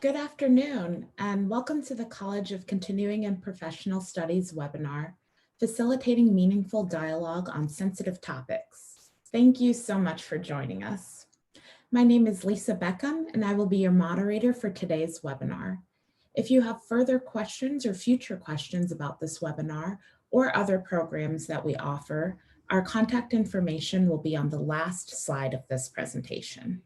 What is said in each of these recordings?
Good afternoon, and welcome to the College of Continuing and Professional Studies webinar, Facilitating Meaningful Dialogue on Sensitive Topics. Thank you so much for joining us. My name is Lisa Beckham, and I will be your moderator for today's webinar. If you have further questions or future questions about this webinar or other programs that we offer, our contact information will be on the last slide of this presentation.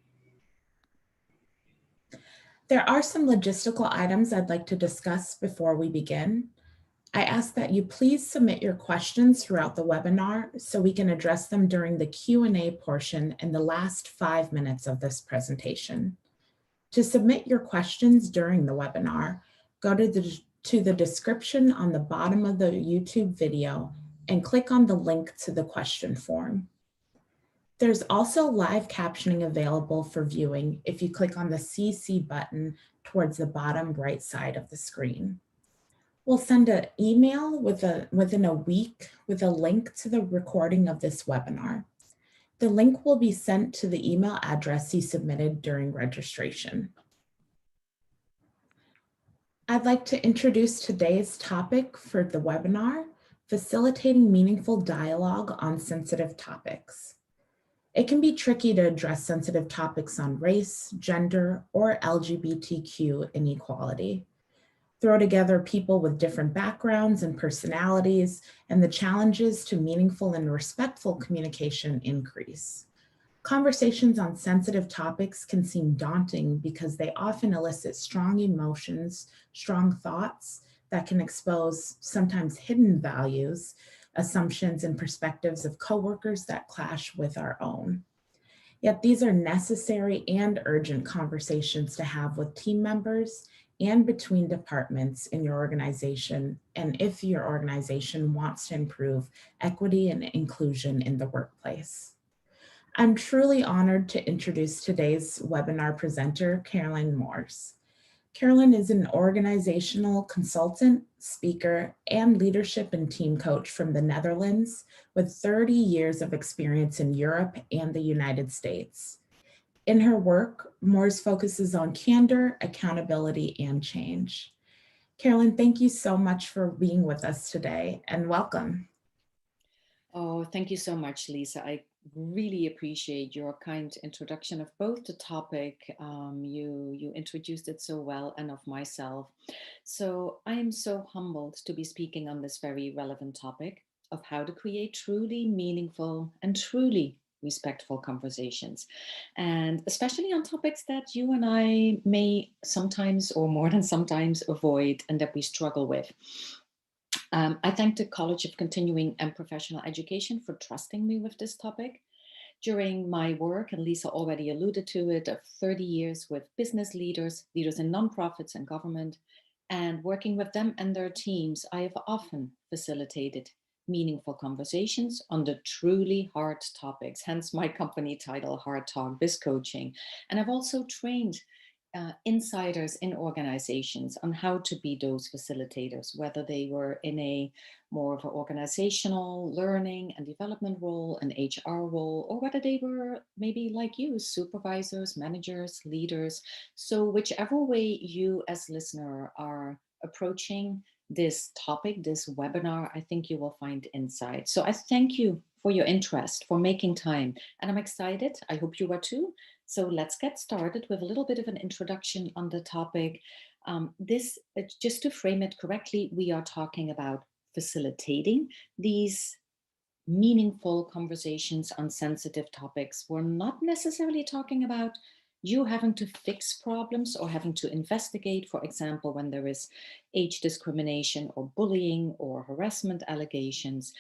There are some logistical items I'd like to discuss before we begin. I ask that you please submit your questions throughout the webinar so we can address them during the Q&A portion in the last 5 minutes of this presentation. To submit your questions during the webinar, go to the description on the bottom of the YouTube video and click on the link to the question form. There's also live captioning available for viewing if you click on the CC button towards the bottom right side of the screen. We'll send an email within a week with a link to the recording of this webinar. The link will be sent to the email address you submitted during registration. I'd like to introduce today's topic for the webinar, Facilitating Meaningful Dialogue on Sensitive Topics. It can be tricky to address sensitive topics on race, gender, or LGBTQ inequality. Throw together people with different backgrounds and personalities, and the challenges to meaningful and respectful communication increase. Conversations on sensitive topics can seem daunting because they often elicit strong emotions, strong thoughts that can expose sometimes hidden values, assumptions, and perspectives of coworkers that clash with our own. Yet these are necessary and urgent conversations to have with team members and between departments in your organization, and if your organization wants to improve equity and inclusion in the workplace. I'm truly honored to introduce today's webinar presenter, Carolyn Morse. Carolyn is an organizational consultant, speaker, and leadership and team coach from the Netherlands with 30 years of experience in Europe and the United States. In her work, Morse focuses on candor, accountability, and change. Carolyn, thank you so much for being with us today, and welcome. Oh, thank you so much, Lisa. I really appreciate your kind introduction of both the topic. You introduced it so well, and of myself. So I am so humbled to be speaking on this very relevant topic of how to create truly meaningful and truly respectful conversations, and especially on topics that you and I may sometimes, or more than sometimes, avoid and that we struggle with. I thank the College of Continuing and Professional Education for trusting me with this topic. During my work, and Lisa already alluded to it, of 30 years with business leaders, leaders in nonprofits and government, and working with them and their teams, I have often facilitated meaningful conversations on the truly hard topics, hence my company title, Hard Talk Biz Coaching. And I've also trained insiders in organizations on how to be those facilitators, whether they were in a more of an organizational learning and development role, an HR role, or whether they were maybe like you, supervisors, managers, leaders. So whichever way you as listener are approaching this topic, this webinar, I think you will find insight. So I thank you for your interest, for making time. And I'm excited, I hope you are too. So let's get started with a little bit of an introduction on the topic. Just to frame it correctly, we are talking about facilitating these meaningful conversations on sensitive topics. We're not necessarily talking about you having to fix problems or having to investigate, for example, when there is age discrimination or bullying or harassment allegations.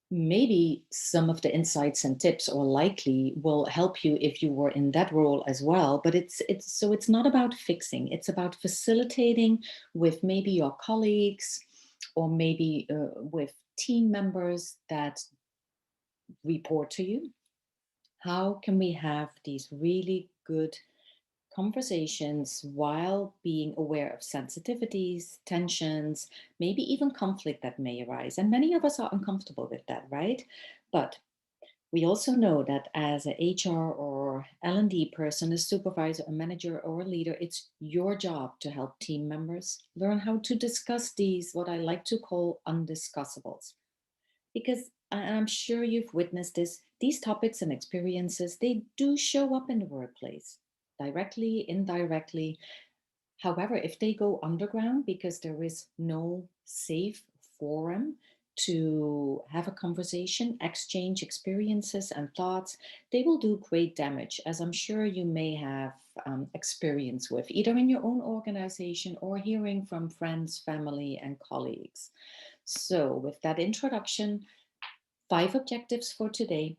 Maybe some of the insights and tips, or likely, will help you if you were in that role as well. But it's not about fixing. It's about facilitating with maybe your colleagues, or maybe with team members that report to you. How can we have these really good conversations while being aware of sensitivities, tensions, maybe even conflict that may arise? And many of us are uncomfortable with that, right? But We also know that as a HR or L&D person, a supervisor, a manager, or a leader, it's your job to help team members learn how to discuss these, what I like to call undiscussables. Because I'm sure you've witnessed this, these topics and experiences, they do show up in the workplace, directly, indirectly. However, if they go underground because there is no safe forum to have a conversation, exchange experiences and thoughts, they will do great damage, as I'm sure you may have experience with, either in your own organization or hearing from friends, family, and colleagues. So, with that introduction, 5 objectives for today: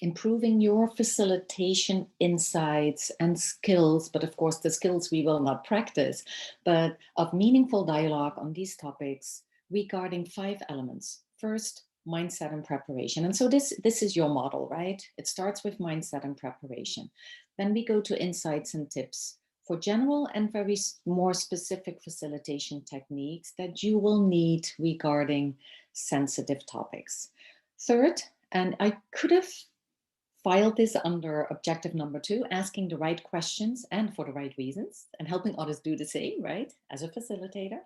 improving your facilitation insights and skills, but of course the skills we will not practice, but of meaningful dialogue on these topics regarding 5 elements. First, mindset and preparation. And so this is your model, right? It starts with mindset and preparation. Then we go to insights and tips for general and very more specific facilitation techniques that you will need regarding sensitive topics. Third, and I could have filed this under objective number 2, asking the right questions and for the right reasons, and helping others do the same, right, as a facilitator.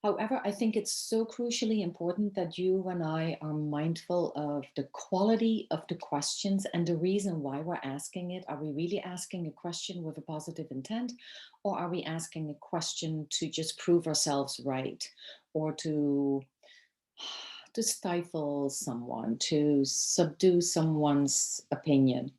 However, I think it's so crucially important that you and I are mindful of the quality of the questions and the reason why we're asking it. Are we really asking a question with a positive intent, or are we asking a question to just prove ourselves right, or to stifle someone, to subdue someone's opinion?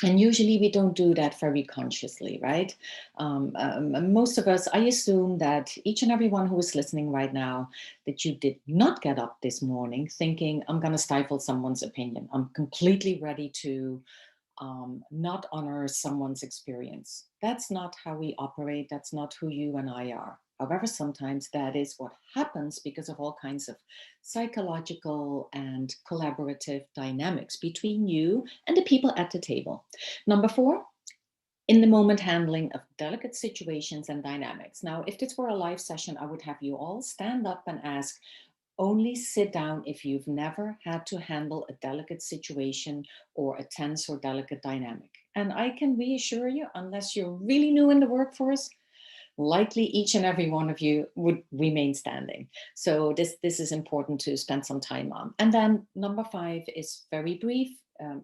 And usually we don't do that very consciously, right? Most of us, I assume that each and every one who is listening right now, that you did not get up this morning thinking, I'm going to stifle someone's opinion. I'm completely ready to not honor someone's experience. That's not how we operate. That's not who you and I are. However, sometimes that is what happens because of all kinds of psychological and collaborative dynamics between you and the people at the table. Number 4, in the moment handling of delicate situations and dynamics. Now, if this were a live session, I would have you all stand up and ask, only sit down if you've never had to handle a delicate situation or a tense or delicate dynamic. And I can reassure you, unless you're really new in the workforce, likely each and every one of you would remain standing. So this is important to spend some time on. And then number 5 is very brief.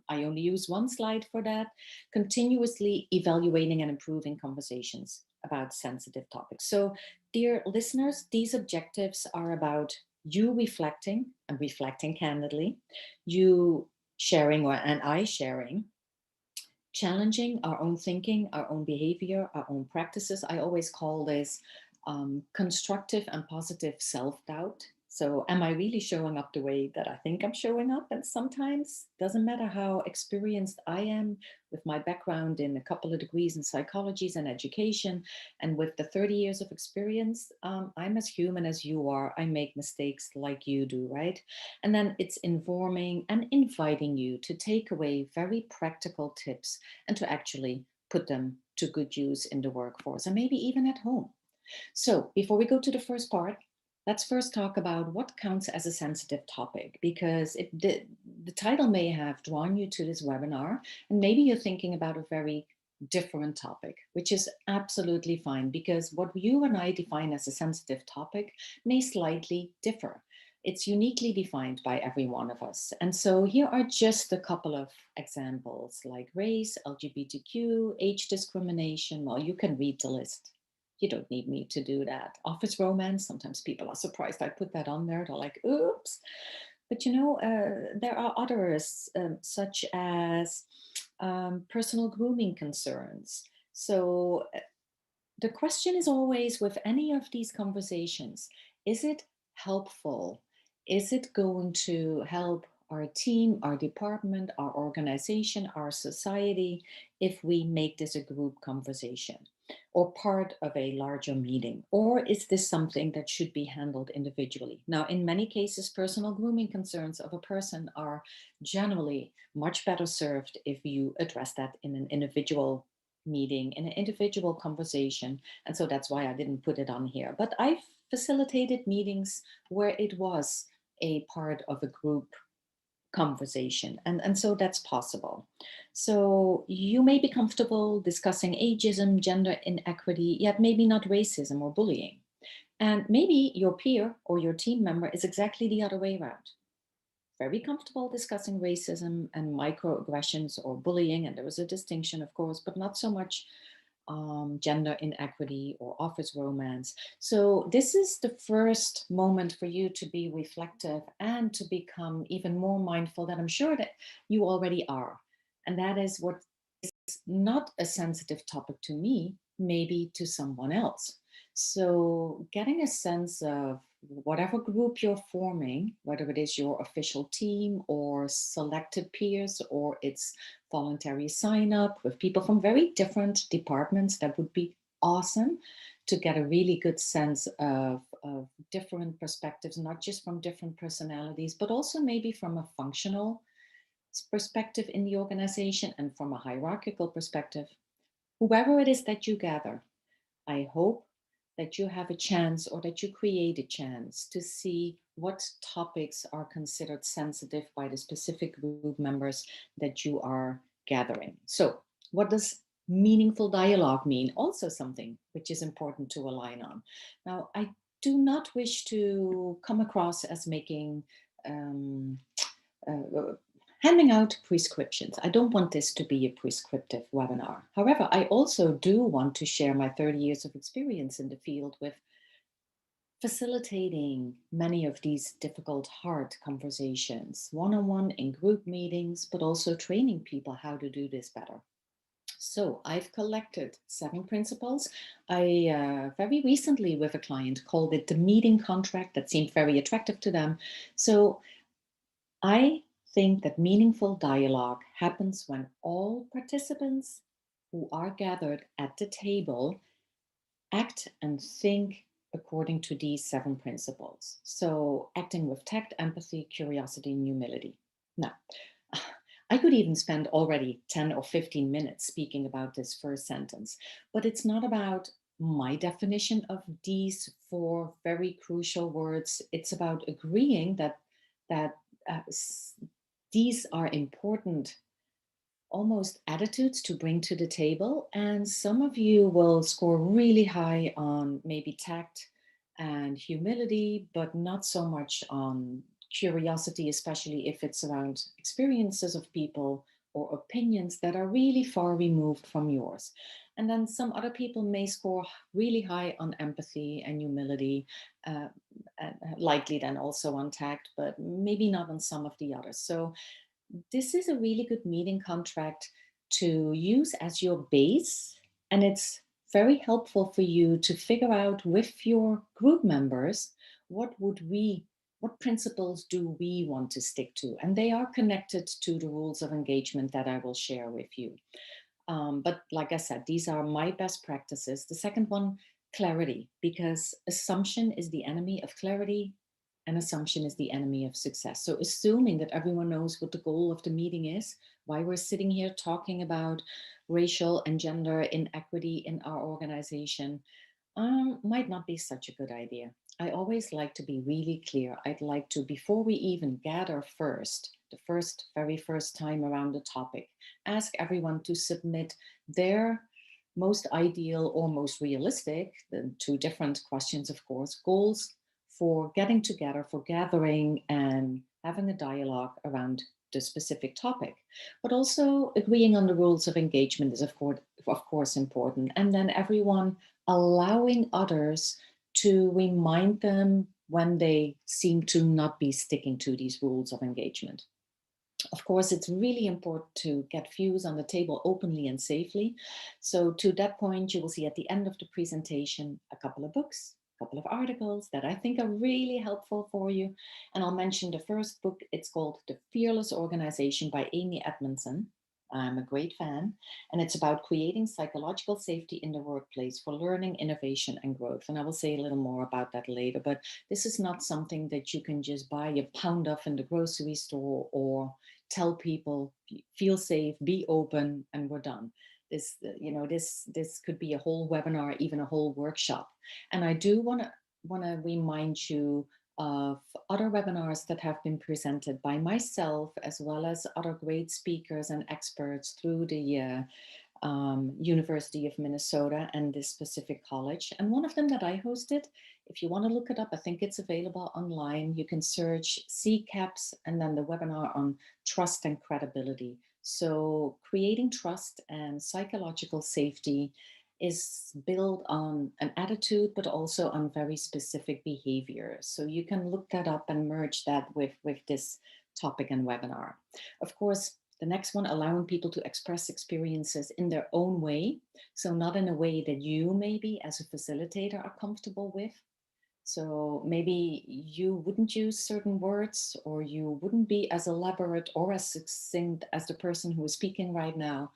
I only use one slide for that. Continuously evaluating and improving conversations about sensitive topics. So, dear listeners, these objectives are about you reflecting and reflecting candidly, you sharing and I sharing, challenging our own thinking, our own behavior, our own practices. I always call this constructive and positive self-doubt. So am I really showing up the way that I think I'm showing up? And sometimes doesn't matter how experienced I am with my background in a couple of degrees in psychology and education, and with the 30 years of experience, I'm as human as you are. I make mistakes like you do, right? And then it's informing and inviting you to take away very practical tips and to actually put them to good use in the workforce and maybe even at home. So before we go to the first part, let's first talk about what counts as a sensitive topic, because the title may have drawn you to this webinar, and maybe you're thinking about a very different topic, which is absolutely fine, because what you and I define as a sensitive topic may slightly differ. It's uniquely defined by every one of us. And so here are just a couple of examples, like race, LGBTQ, age discrimination. Well, you can read the list. You don't need me to do that. Office romance, sometimes people are surprised I put that on there. They're like, oops. But there are others, such as personal grooming concerns. So the question is always, with any of these conversations, is it helpful? Is it going to help our team, our department, our organization, our society, if we make this a group conversation or part of a larger meeting? Or is this something that should be handled individually? Now, in many cases, personal grooming concerns of a person are generally much better served if you address that in an individual meeting, in an individual conversation. And so that's why I didn't put it on here. But I've facilitated meetings where it was a part of a group conversation. And so that's possible. So you may be comfortable discussing ageism, gender inequity, yet maybe not racism or bullying. And maybe your peer or your team member is exactly the other way around. Very comfortable discussing racism and microaggressions or bullying. And there is a distinction, of course, but not so much gender inequity or office romance. So this is the first moment for you to be reflective and to become even more mindful that I'm sure that you already are. And that is what is not a sensitive topic to me, maybe to someone else. So getting a sense of whatever group you're forming, whether it is your official team or selected peers, or it's voluntary sign up with people from very different departments, that would be awesome to get a really good sense of different perspectives, not just from different personalities, but also maybe from a functional perspective in the organization and from a hierarchical perspective. Whoever it is that you gather, I hope that you have a chance or that you create a chance to see what topics are considered sensitive by the specific group members that you are gathering. So, what does meaningful dialogue mean? Also, something which is important to align on. Now, I do not wish to come across as making um, uh, handing out prescriptions. I don't want this to be a prescriptive webinar. However, I also do want to share my 30 years of experience in the field with facilitating many of these difficult, hard conversations, one-on-one in group meetings, but also training people how to do this better. So I've collected 7 principles. I very recently with a client called it the meeting contract. That seemed very attractive to them. So I think that meaningful dialogue happens when all participants who are gathered at the table act and think according to these 7 principles. So, acting with tact, empathy, curiosity, and humility. Now, I could even spend already 10 or 15 minutes speaking about this first sentence, but it's not about my definition of these 4 very crucial words. It's about agreeing that uh, these are important almost attitudes to bring to the table. And some of you will score really high on maybe tact and humility, but not so much on curiosity, especially if it's around experiences of people or opinions that are really far removed from yours. And then some other people may score really high on empathy and humility, uh, likely then also on tact, but maybe not on some of the others. So this is a really good meeting contract to use as your base. And it's very helpful for you to figure out with your group members what principles do we want to stick to? And they are connected to the rules of engagement that I will share with you. But like I said, these are my best practices. The second one, clarity, because assumption is the enemy of clarity and assumption is the enemy of success. So assuming that everyone knows what the goal of the meeting is, why we're sitting here talking about racial and gender inequity in our organization, might not be such a good idea. I always like to be really clear. I'd like to, before we even gather first, the very first time around the topic, ask everyone to submit their most ideal or most realistic, the 2 different questions, of course, goals for getting together, for gathering and having a dialogue around the specific topic. But also agreeing on the rules of engagement is of course important. And then everyone allowing others to remind them when they seem to not be sticking to these rules of engagement. Of course, it's really important to get views on the table openly and safely. So to that point, you will see at the end of the presentation a couple of books, a couple of articles that I think are really helpful for you. And I'll mention the first book. It's called The Fearless Organization by Amy Edmondson. I'm a great fan. And it's about creating psychological safety in the workplace for learning, innovation, and growth. And I will say a little more about that later. But this is not something that you can just buy a pound of in the grocery store or tell people feel safe, be open, and we're done. This could be a whole webinar, even a whole workshop. And I do want to remind you of other webinars that have been presented by myself as well as other great speakers and experts through the University of Minnesota and this specific college. And one of them that I hosted, if you want to look it up, I think it's available online. You can search CCAPS and then the webinar on trust and credibility. So creating trust and psychological safety is built on an attitude, but also on very specific behavior. So you can look that up and merge that with this topic and webinar. Of course, the next one, allowing people to express experiences in their own way. So not in a way that you maybe as a facilitator are comfortable with. So maybe you wouldn't use certain words, or you wouldn't be as elaborate or as succinct as the person who is speaking right now.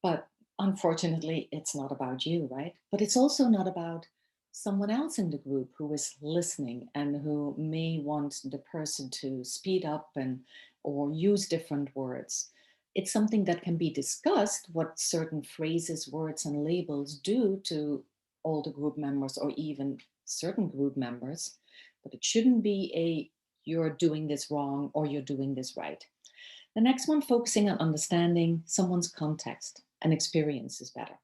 But unfortunately, it's not about you, right? But it's also not about someone else in the group who is listening and who may want the person to speed up and or use different words. It's something that can be discussed, what certain phrases, words, and labels do to all the group members or even certain group members, but it shouldn't be a you're doing this wrong or you're doing this right. The next one, focusing on understanding someone's context and experiences better.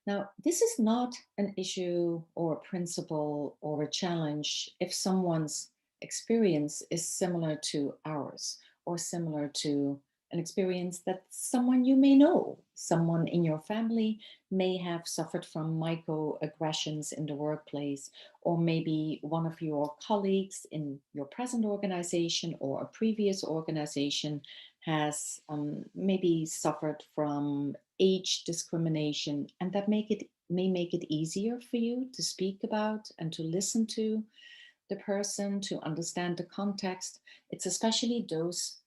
Now, this is not an issue or a principle or a challenge if someone's experience is similar to ours or similar to an experience that someone you may know, someone in your family may have suffered from microaggressions in the workplace, or maybe one of your colleagues in your present organization or a previous organization has maybe suffered from age discrimination, and that may make it easier for you to speak about and to listen to the person, to understand the context. It's especially those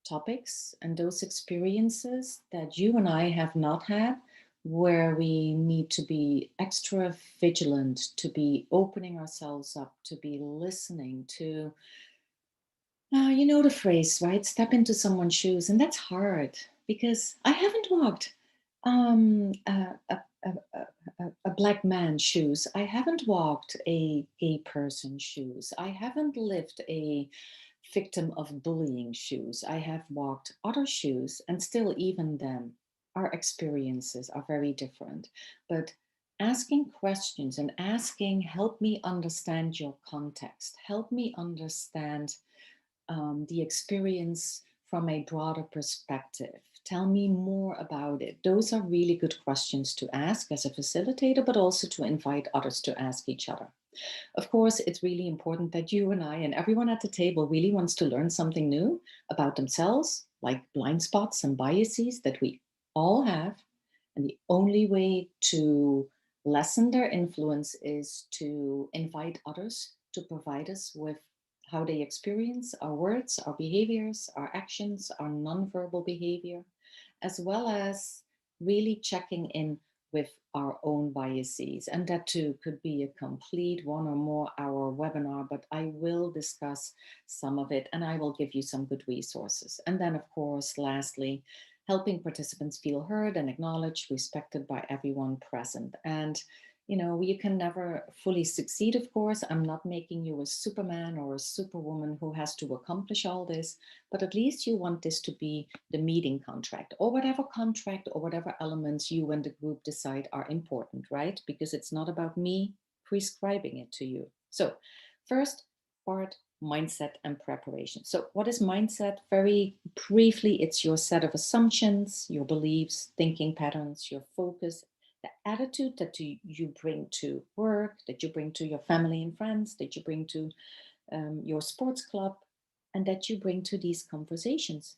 topics and those experiences that you and I have not had, where we need to be extra vigilant, to be opening ourselves up, to be listening to you know the phrase, right? Step into someone's shoes. And that's hard because I haven't walked a black man's shoes. I haven't walked a gay person's shoes. I haven't lived a victim of bullying shoes. I have walked other shoes, and still, even then, our experiences are very different. But asking questions and asking, help me understand your context, help me understand the experience from a broader perspective. Tell me more about it. Those are really good questions to ask as a facilitator, but also to invite others to ask each other. Of course, it's really important that you and I and everyone at the table really wants to learn something new about themselves, like blind spots and biases that we all have. And the only way to lessen their influence is to invite others to provide us with how they experience our words, our behaviors, our actions, our nonverbal behavior, as well as really checking in with our own biases. And that too could be a complete 1 or more hour webinar, but I will discuss some of it and I will give you some good resources. And then, of course, lastly, helping participants feel heard and acknowledged, respected by everyone present. And you know, you can never fully succeed, of course. I'm not making you a Superman or a Superwoman who has to accomplish all this, but at least you want this to be the meeting contract or whatever elements you and the group decide are important, right? Because it's not about me prescribing it to you. So, first part, mindset and preparation. So, what is mindset? Very briefly, it's your set of assumptions, your beliefs, thinking patterns, your focus, the attitude that you bring to work, that you bring to your family and friends, that you bring to your sports club, and that you bring to these conversations.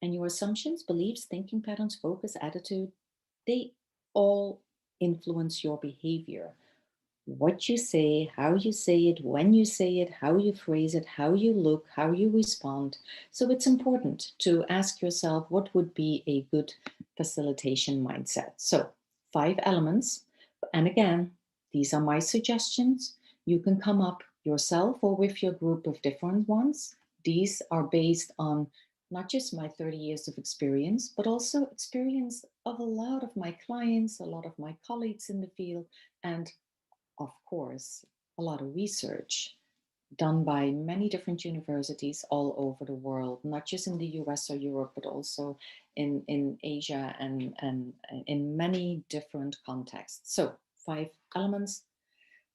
And your assumptions, beliefs, thinking patterns, focus, attitude, they all influence your behavior. What you say, how you say it, when you say it, how you phrase it, how you look, how you respond. So it's important to ask yourself what would be a good facilitation mindset. So 5 elements. And again, these are my suggestions. You can come up yourself or with your group of different ones. These are based on not just my 30 years of experience, but also experience of a lot of my clients, a lot of my colleagues in the field, and of course, a lot of research done by many different universities all over the world, not just in the US or Europe, but also in Asia and in many different contexts. So 5 elements.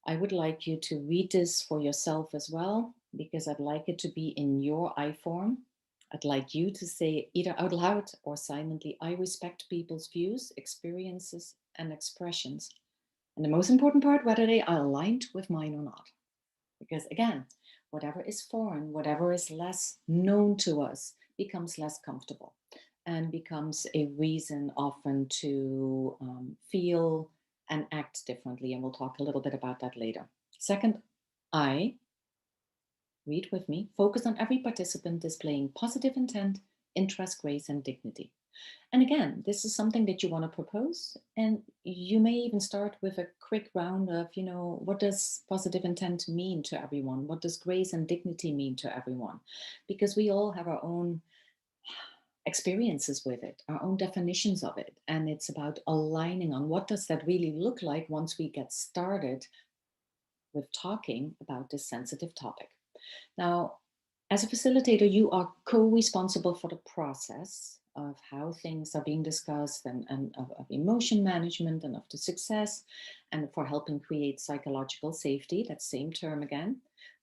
I would like you to read this for yourself as well, because I'd like it to be in your I form. I'd like you to say either out loud or silently, I respect people's views, experiences, and expressions. And the most important part, whether they are aligned with mine or not. Because again, whatever is foreign, whatever is less known to us, becomes less comfortable and becomes a reason often to feel and act differently. And we'll talk a little bit about that later. Second, I, read with me, focus on every participant displaying positive intent, interest, grace, and dignity. And again, this is something that you want to propose. And you may even start with a quick round of, what does positive intent mean to everyone? What does grace and dignity mean to everyone? Because we all have our own experiences with it, our own definitions of it. And it's about aligning on what does that really look like once we get started with talking about this sensitive topic. Now, as a facilitator, you are co-responsible for the process of how things are being discussed and of emotion management and of the success and for helping create psychological safety, that same term again.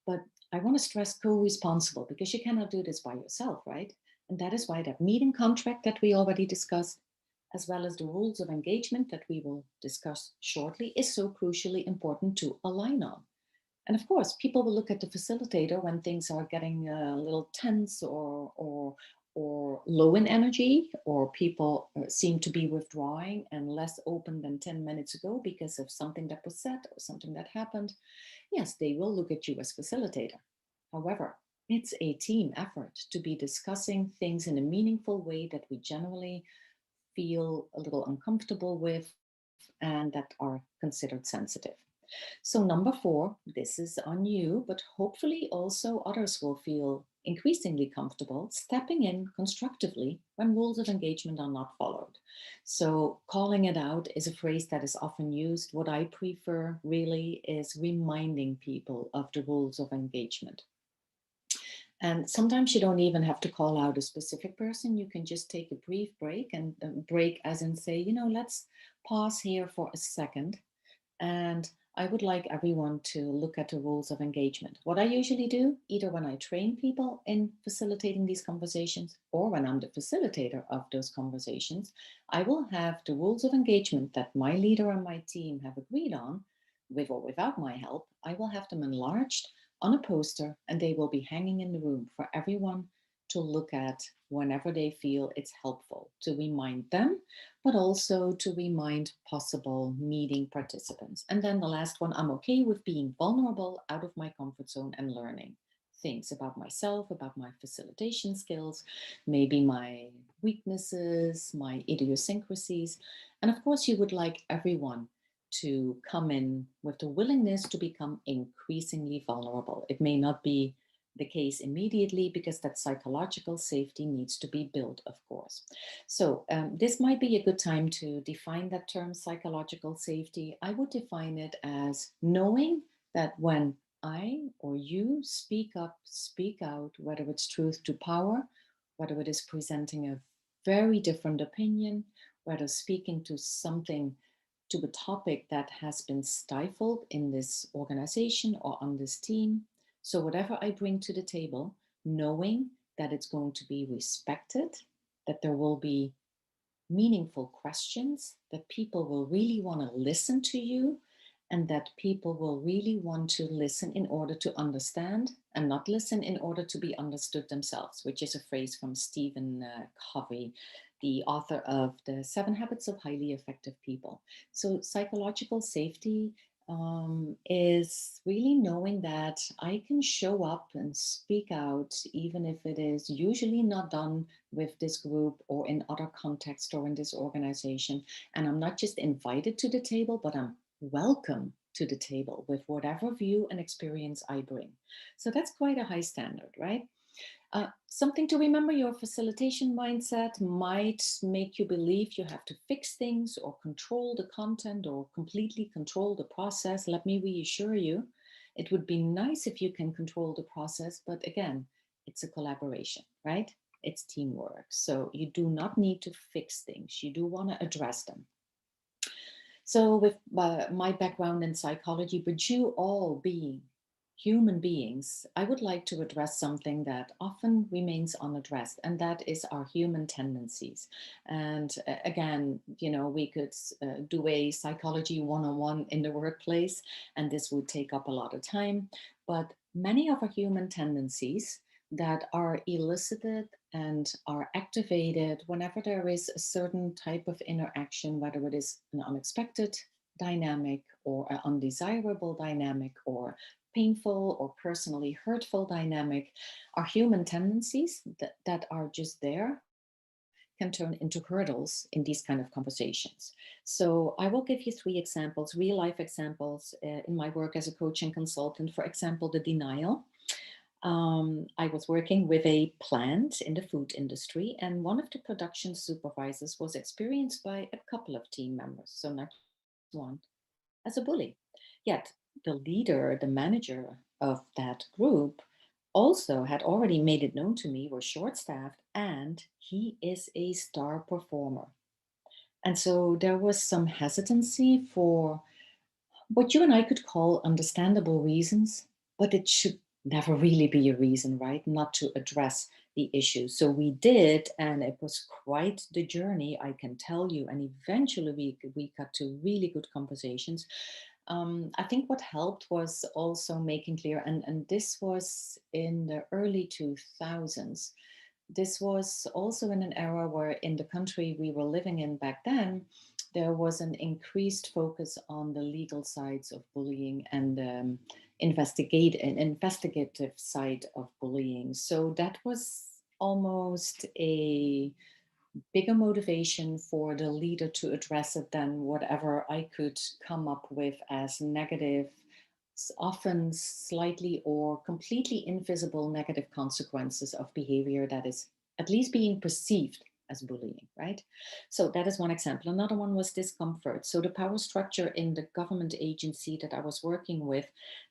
But I want to stress co-responsible because you cannot do this by yourself, right? And that is why that meeting contract that we already discussed, as well as the rules of engagement that we will discuss shortly, is so crucially important to align on. And of course, people will look at the facilitator when things are getting a little tense or low in energy, or people seem to be withdrawing and less open than 10 minutes ago because of something that was said or something that happened. Yes, they will look at you as facilitator. However, it's a team effort to be discussing things in a meaningful way that we generally feel a little uncomfortable with and that are considered sensitive. So, number 4, this is on you, but hopefully also others will feel increasingly comfortable stepping in constructively when rules of engagement are not followed. So, calling it out is a phrase that is often used. What I prefer really is reminding people of the rules of engagement. And sometimes you don't even have to call out a specific person. You can just take a brief break and break as in say, let's pause here for a second, and I would like everyone to look at the rules of engagement. What I usually do, either when I train people in facilitating these conversations or when I'm the facilitator of those conversations, I will have the rules of engagement that my leader and my team have agreed on, with or without my help. I will have them enlarged on a poster and they will be hanging in the room for everyone to look at whenever they feel it's helpful to remind them, but also to remind possible meeting participants. And then the last one, I'm okay with being vulnerable out of my comfort zone and learning things about myself, about my facilitation skills, maybe my weaknesses, my idiosyncrasies. And of course, you would like everyone to come in with the willingness to become increasingly vulnerable. It may not be the case immediately because that psychological safety needs to be built, of course. So this might be a good time to define that term psychological safety. I would define it as knowing that when I or you speak up, speak out, whether it's truth to power, whether it is presenting a very different opinion, whether speaking to something, to a topic that has been stifled in this organization or on this team. So, whatever I bring to the table, knowing that it's going to be respected, that there will be meaningful questions, that people will really want to listen to you, and that people will really want to listen in order to understand and not listen in order to be understood themselves, which is a phrase from Stephen Covey, the author of The 7 Habits of Highly Effective People. So, psychological safety is really knowing that I can show up and speak out, even if it is usually not done with this group or in other contexts or in this organization. And I'm not just invited to the table, but I'm welcome to the table with whatever view and experience I bring. So that's quite a high standard, right? Something to remember, your facilitation mindset might make you believe you have to fix things or control the content or completely control the process. Let me reassure you, It would be nice if you can control the process, but again, it's a collaboration, right? It's teamwork. So you do not need to fix things. You do want to address them. So with my background in psychology, but you all being human beings, I would like to address something that often remains unaddressed, and that is our human tendencies. And again, we could do a psychology one-on-one in the workplace, and this would take up a lot of time. But many of our human tendencies that are elicited and are activated whenever there is a certain type of interaction, whether it is an unexpected dynamic or an undesirable dynamic or painful or personally hurtful dynamic, our human tendencies that are just there can turn into hurdles in these kind of conversations. So I will give you 3 examples, real life examples in my work as a coach and consultant. For example, the denial. I was working with a plant in the food industry, and one of the production supervisors was experienced by a couple of team members, so not one, as a bully. Yet the leader, the manager of that group, also had already made it known to me we're short staffed and he is a star performer. And so there was some hesitancy for what you and I could call understandable reasons, but it should never really be a reason, right? Not to address the issue. So we did, and it was quite the journey, I can tell you. And eventually we got to really good conversations. I think what helped was also making clear, and this was in the early 2000s. This was also in an era where, in the country we were living in back then, there was an increased focus on the legal sides of bullying and an investigative side of bullying. So that was almost a bigger motivation for the leader to address it than whatever I could come up with as negative, often slightly or completely invisible negative consequences of behavior that is at least being perceived as bullying, right? So that is one example. Another one was discomfort. So the power structure in the government agency that I was working with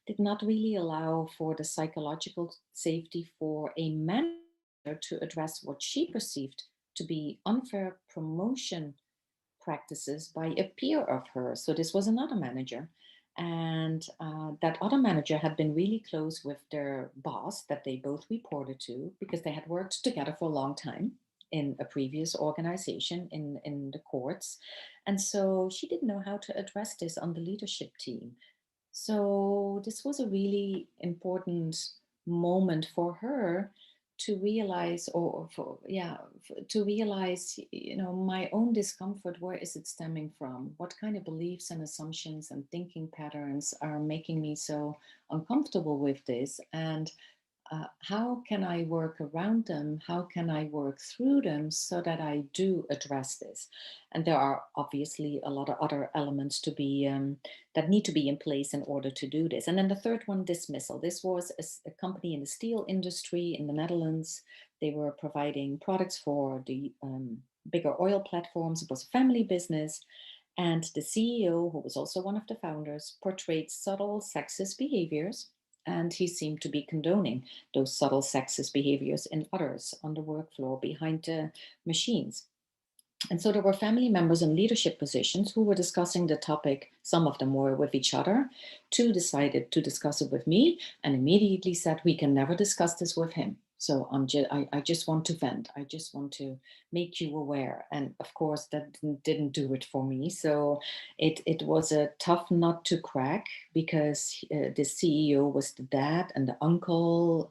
did not really allow for the psychological safety for a manager to address what she perceived to be unfair promotion practices by a peer of hers. So this was another manager. And that other manager had been really close with their boss that they both reported to because they had worked together for a long time in a previous organization in the courts. And so she didn't know how to address this on the leadership team. So this was a really important moment for her to realize, or for, yeah, to realize, my own discomfort, where is it stemming from? What kind of beliefs and assumptions and thinking patterns are making me so uncomfortable with this? And how can I work around them? How can I work through them so that I do address this? And there are obviously a lot of other elements to be that need to be in place in order to do this. And then the third one, dismissal. This was a company in the steel industry in the Netherlands. They were providing products for the bigger oil platforms. It was a family business. And the CEO, who was also one of the founders, portrayed subtle sexist behaviors, and he seemed to be condoning those subtle sexist behaviors in others on the work floor behind the machines. And so there were family members in leadership positions who were discussing the topic. Some of them were with each other. Two decided to discuss it with me and immediately said, we can never discuss this with him. So I just want to vent. I just want to make you aware. And of course, that didn't do it for me. So it was a tough nut to crack because the CEO was the dad and the uncle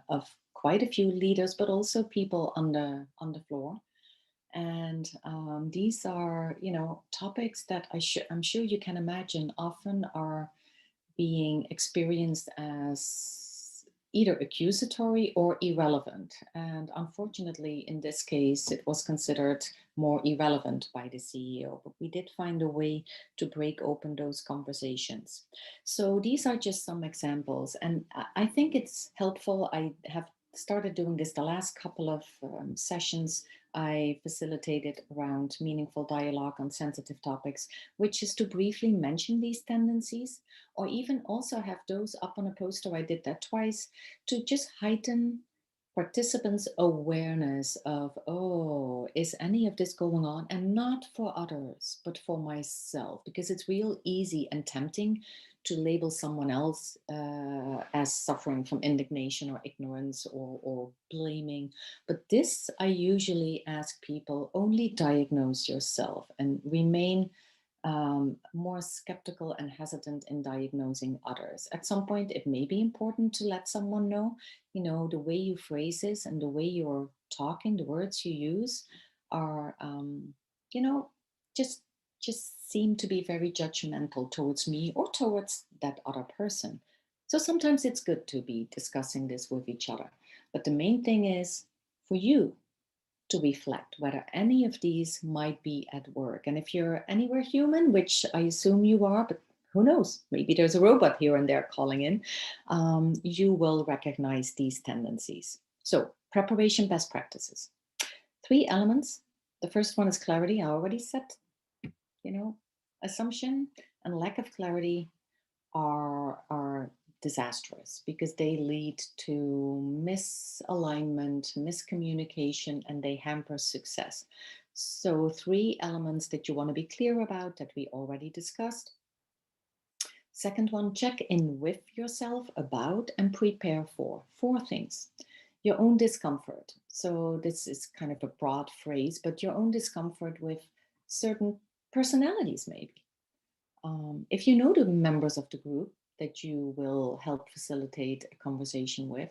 of quite a few leaders, but also people on the floor. And these are, topics that I'm sure you can imagine often are being experienced as either accusatory or irrelevant. And unfortunately, in this case, it was considered more irrelevant by the CEO, but we did find a way to break open those conversations. So these are just some examples. And I think it's helpful. I have started doing this the last couple of sessions I facilitated around meaningful dialogue on sensitive topics, which is to briefly mention these tendencies, or even also have those up on a poster. I did that twice to just heighten participants' awareness of, oh, is any of this going on? And not for others, but for myself, because it's real easy and tempting to label someone else as suffering from indignation or ignorance or blaming. But this, I usually ask people, only diagnose yourself and remain more skeptical and hesitant in diagnosing others. At some point, it may be important to let someone know, the way you phrase this and the way you're talking, the words you use are, you know, just just seem to be very judgmental towards me or towards that other person. So sometimes it's good to be discussing this with each other. But the main thing is for you to reflect whether any of these might be at work. And if you're anywhere human, which I assume you are, but who knows, maybe there's a robot here and there calling in, you will recognize these tendencies. So, preparation best practices. 3 elements. The first one is clarity. I already said, you know, assumption and lack of clarity are disastrous because they lead to misalignment, miscommunication, and they hamper success. So, 3 elements that you want to be clear about that we already discussed. Second one, check in with yourself about and prepare for 4 things. Your own discomfort. So, this is kind of a broad phrase, but your own discomfort with certain personalities, maybe. If you know the members of the group that you will help facilitate a conversation with,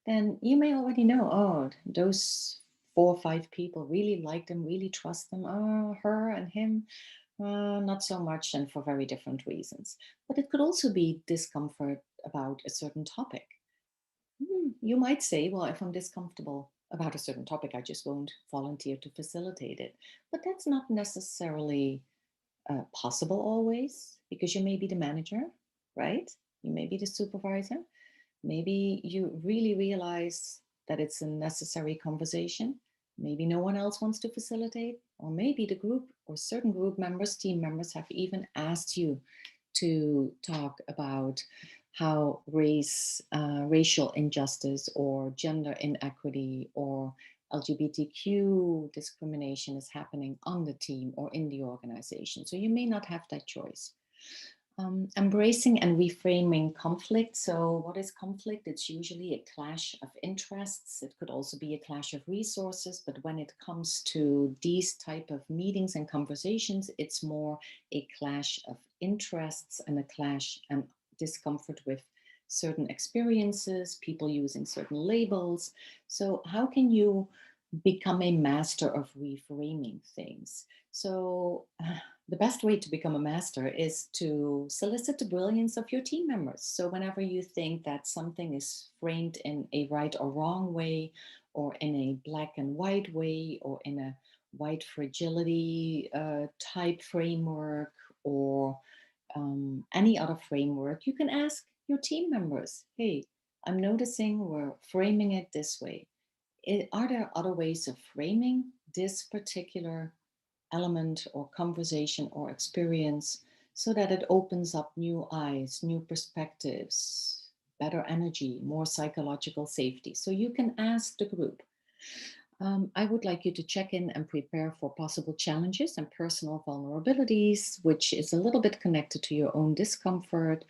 then you may already know, oh, those 4 or 5 people really like them, really trust them. Oh, her and him, not so much, and for very different reasons. But it could also be discomfort about a certain topic. You might say, well, if I'm discomfortable about a certain topic, I just won't volunteer to facilitate it. But that's not necessarily possible always because you may be the manager, right? You may be the supervisor. Maybe you really realize that it's a necessary conversation. Maybe no one else wants to facilitate, or maybe the group or certain group members, team members have even asked you to talk about how racial injustice or gender inequity or LGBTQ discrimination is happening on the team or in the organization. So you may not have that choice. Embracing and reframing conflict. So, what is conflict? It's usually a clash of interests. It could also be a clash of resources. But when it comes to these type of meetings and conversations, it's more a clash of interests and a clash and discomfort with certain experiences, people using certain labels. So, how can you become a master of reframing things? So, the best way to become a master is to solicit the brilliance of your team members. So, whenever you think that something is framed in a right or wrong way, or in a black and white way, or in a white fragility type framework, or any other framework, you can ask your team members, hey, I'm noticing we're framing it this way. Are there other ways of framing this particular element or conversation or experience so that it opens up new eyes, new perspectives, better energy, more psychological safety? So you can ask the group. I would like you to check in and prepare for possible challenges and personal vulnerabilities, which is a little bit connected to your own discomfort,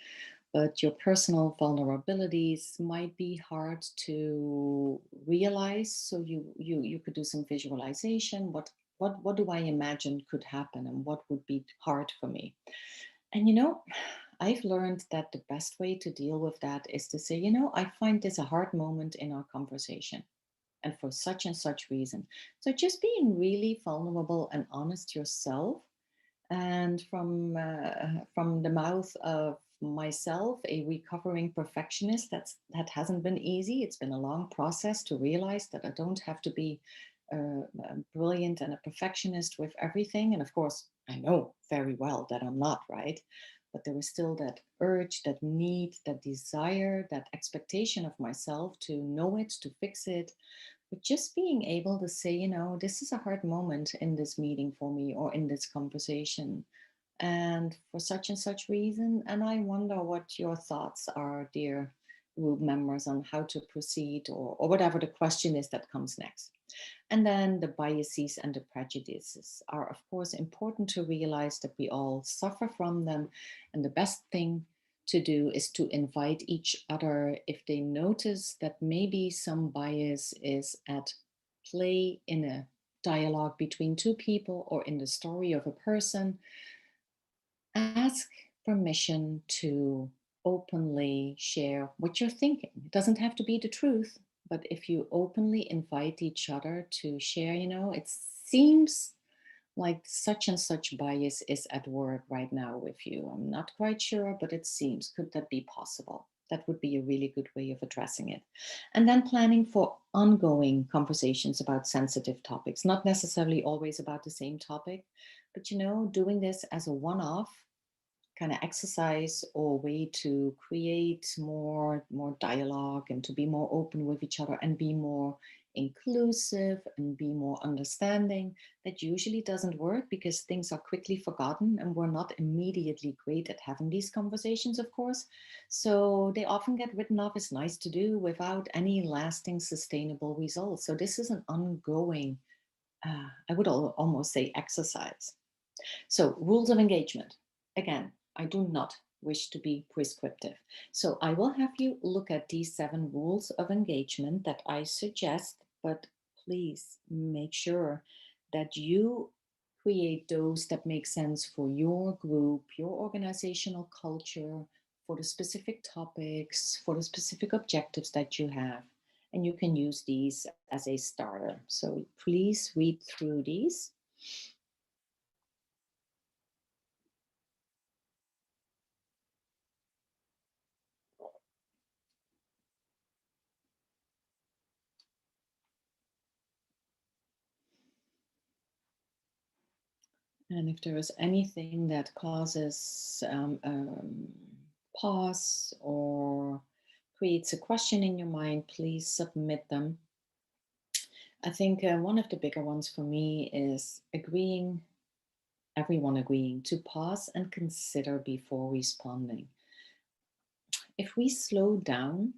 but your personal vulnerabilities might be hard to realize. So you could do some visualization. What do I imagine could happen, and what would be hard for me? And I've learned that the best way to deal with that is to say, I find this a hard moment in our conversation, and for such and such reason. So just being really vulnerable and honest yourself, and from the mouth of myself, a recovering perfectionist, that hasn't been easy. It's been a long process to realize that I don't have to be brilliant and a perfectionist with everything. And of course, I know very well that I'm not, right? But there is still that urge, that need, that desire, that expectation of myself to know it, to fix it. but just being able to say, you know, this is a hard moment in this meeting for me or in this conversation, and for such and such reason. And I wonder what your thoughts are, dear group members, on how to proceed, or whatever the question is that comes next. And then the biases and the prejudices are, of course, important to realize that we all suffer from them. And the best thing to do is to invite each other if they notice that maybe some bias is at play in a dialogue between two people or in the story of a person. Ask permission to openly share what you're thinking. It doesn't have to be the truth, but if you openly invite each other to share, you know, it seems like such and such bias is at work right now with you. I'm not quite sure, but it seems. Could that be possible? That would be a really good way of addressing it. And then planning for ongoing conversations about sensitive topics, not necessarily always about the same topic, but, you know, doing this as a one off kind of exercise or way to create more dialogue and to be more open with each other and be more inclusive and be more understanding. That usually doesn't work because things are quickly forgotten and we're not immediately great at having these conversations, of course. So they often get written off as nice to do without any lasting sustainable results. So this is an ongoing, I would almost say, exercise. So, rules of engagement. Again, I do not wish to be prescriptive. So, I will have you look at these 7 rules of engagement that I suggest, but please make sure that you create those that make sense for your group, your organizational culture, for the specific topics, for the specific objectives that you have. And you can use these as a starter. So, please read through these. And if there is anything that causes pause or creates a question in your mind, please submit them. I think one of the bigger ones for me is everyone agreeing to pause and consider before responding. If we slow down,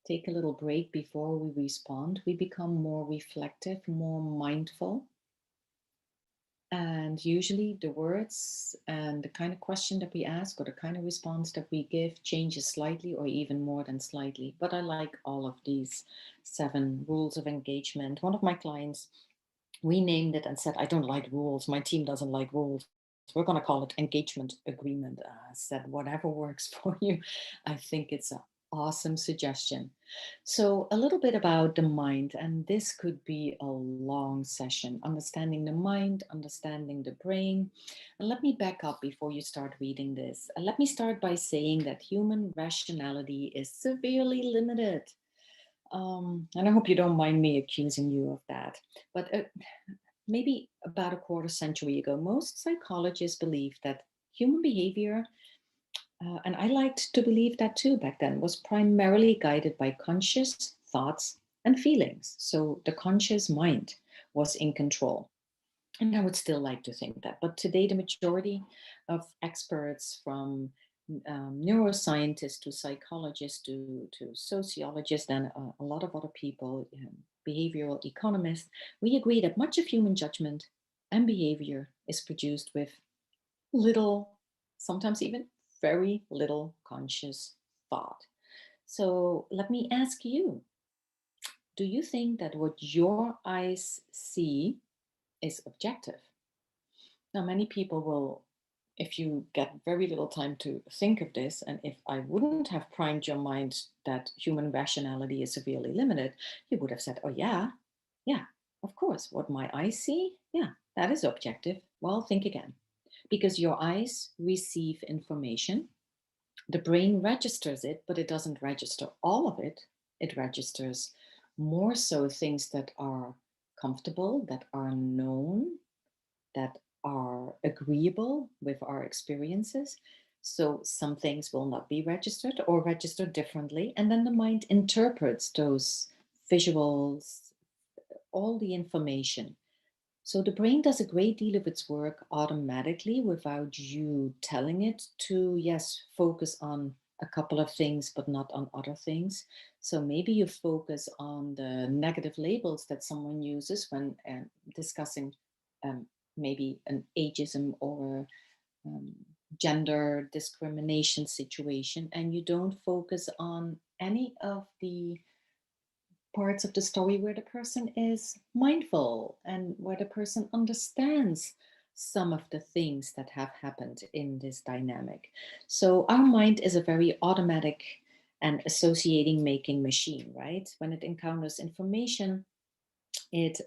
take a little break before we respond, we become more reflective, more mindful. And usually the words and the kind of question that we ask or the kind of response that we give changes slightly or even more than slightly. But I like all of these 7 rules of engagement. One of my clients renamed it and said, I don't like rules. My team doesn't like rules. We're going to call it engagement agreement. I said, whatever works for you. I think it's an awesome suggestion. So, a little bit about the mind, and this could be a long session, understanding the mind, understanding the brain. And let me back up before you start reading this. And let me start by saying that human rationality is severely limited. And I hope you don't mind me accusing you of that. But maybe about a quarter century ago, most psychologists believed that human behavior, and I liked to believe that too back then, was primarily guided by conscious thoughts and feelings. So the conscious mind was in control. And I would still like to think that. But today, the majority of experts, from neuroscientists to psychologists to sociologists and a lot of other people, behavioral economists, we agree that much of human judgment and behavior is produced with little, sometimes even very little conscious thought. So let me ask you, do you think that what your eyes see is objective? Now, many people will, if you get very little time to think of this, and if I wouldn't have primed your mind that human rationality is severely limited, you would have said, oh, yeah, yeah, of course. What my eyes see, yeah, that is objective. Well, think again. Because your eyes receive information, the brain registers it, but it doesn't register all of it. It registers more so things that are comfortable, that are known, that are agreeable with our experiences. So some things will not be registered or registered differently. And then the mind interprets those visuals, all the information. So the brain does a great deal of its work automatically without you telling it to, yes, focus on a couple of things, but not on other things. So maybe you focus on the negative labels that someone uses when discussing um, maybe an ageism or um, gender discrimination situation, and you don't focus on any of the parts of the story where the person is mindful and where the person understands some of the things that have happened in this dynamic. So our mind is a very automatic and associating making machine, right? When it encounters information, it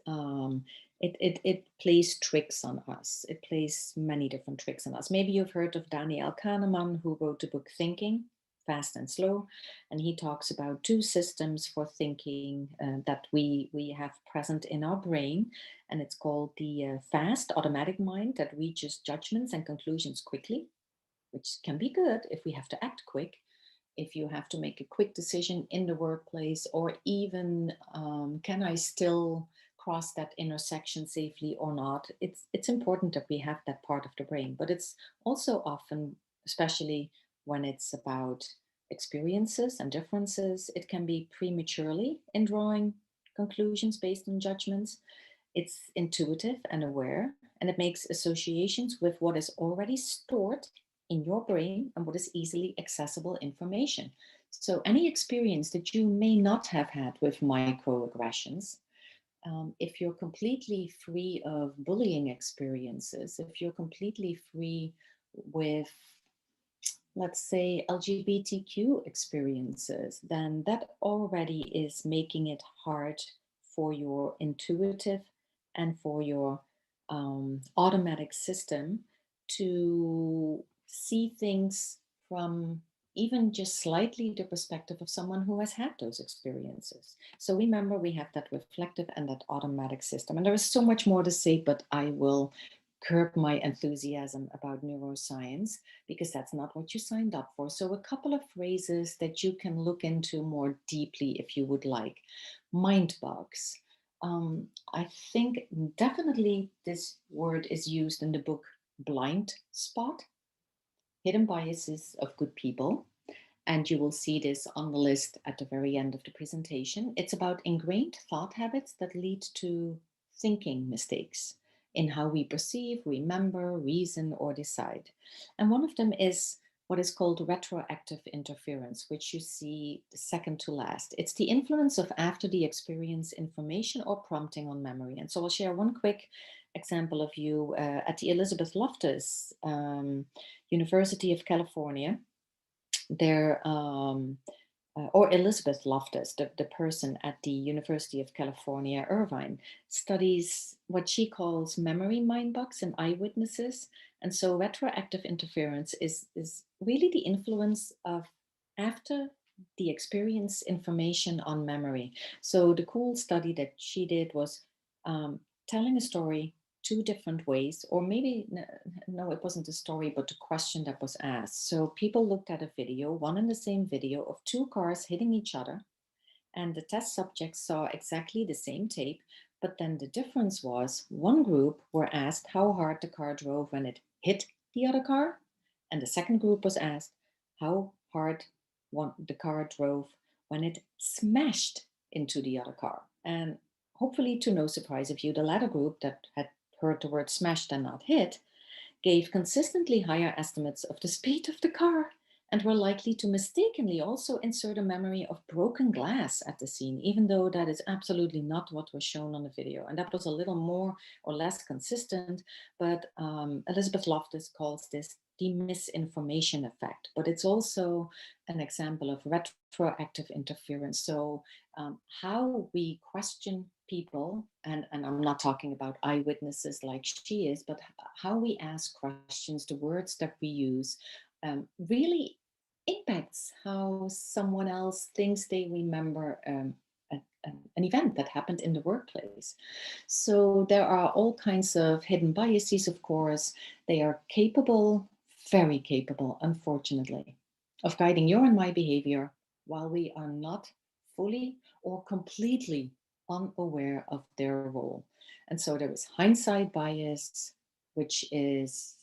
plays tricks on us. It plays many different tricks on us. Maybe you've heard of Daniel Kahneman, who wrote the book Thinking, Fast and Slow, and he talks about two systems for thinking that we have present in our brain, and it's called the fast automatic mind that reaches judgments and conclusions quickly, which can be good if we have to act quick, if you have to make a quick decision in the workplace, or even can I still cross that intersection safely or not. It's important that we have that part of the brain, but it's also often, especially when it's about experiences and differences, it can be prematurely in drawing conclusions based on judgments. It's intuitive and aware, and it makes associations with what is already stored in your brain and what is easily accessible information. So, any experience that you may not have had with microaggressions, if you're completely free of bullying experiences, if you're completely free with, let's say, LGBTQ experiences, then that already is making it hard for your intuitive and for your automatic system to see things from even just slightly the perspective of someone who has had those experiences. So remember, we have that reflective and that automatic system. And there is so much more to say, but I will curb my enthusiasm about neuroscience because that's not what you signed up for. So, a couple of phrases that you can look into more deeply if you would like. Mind bugs. I think definitely this word is used in the book Blind Spot, Hidden Biases of Good People. And you will see this on the list at the very end of the presentation. It's about ingrained thought habits that lead to thinking mistakes in how we perceive, remember, reason, or decide. And one of them is what is called retroactive interference, which you see second to last. It's the influence of after the experience information or prompting on memory. And so I'll share one quick example of you at the Elizabeth Loftus University of California. There or Elizabeth Loftus, the person at the University of California, Irvine, studies what she calls memory mind bugs and eyewitnesses. And so retroactive interference is really the influence of after the experience information on memory. So the cool study that she did was telling a story two different ways, or maybe no, it wasn't a story, but a question that was asked. So people looked at a video, one and the same video of two cars hitting each other, and the test subjects saw exactly the same tape, but then the difference was one group were asked how hard the car drove when it hit the other car, and the second group was asked how hard the car drove when it smashed into the other car. And hopefully, to no surprise of you, the latter group that had heard the word smashed and not hit gave consistently higher estimates of the speed of the car and were likely to mistakenly also insert a memory of broken glass at the scene, even though that is absolutely not what was shown on the video. And that was a little more or less consistent, but Elizabeth Loftus calls this the misinformation effect. But it's also an example of retroactive interference. So how we question people, and I'm not talking about eyewitnesses like she is, but how we ask questions, the words that we use, really impacts how someone else thinks they remember an event that happened in the workplace. So there are all kinds of hidden biases, of course. They are capable, very capable, unfortunately, of guiding your and my behavior while we are not fully or completely unaware of their role. And so there is hindsight bias, which is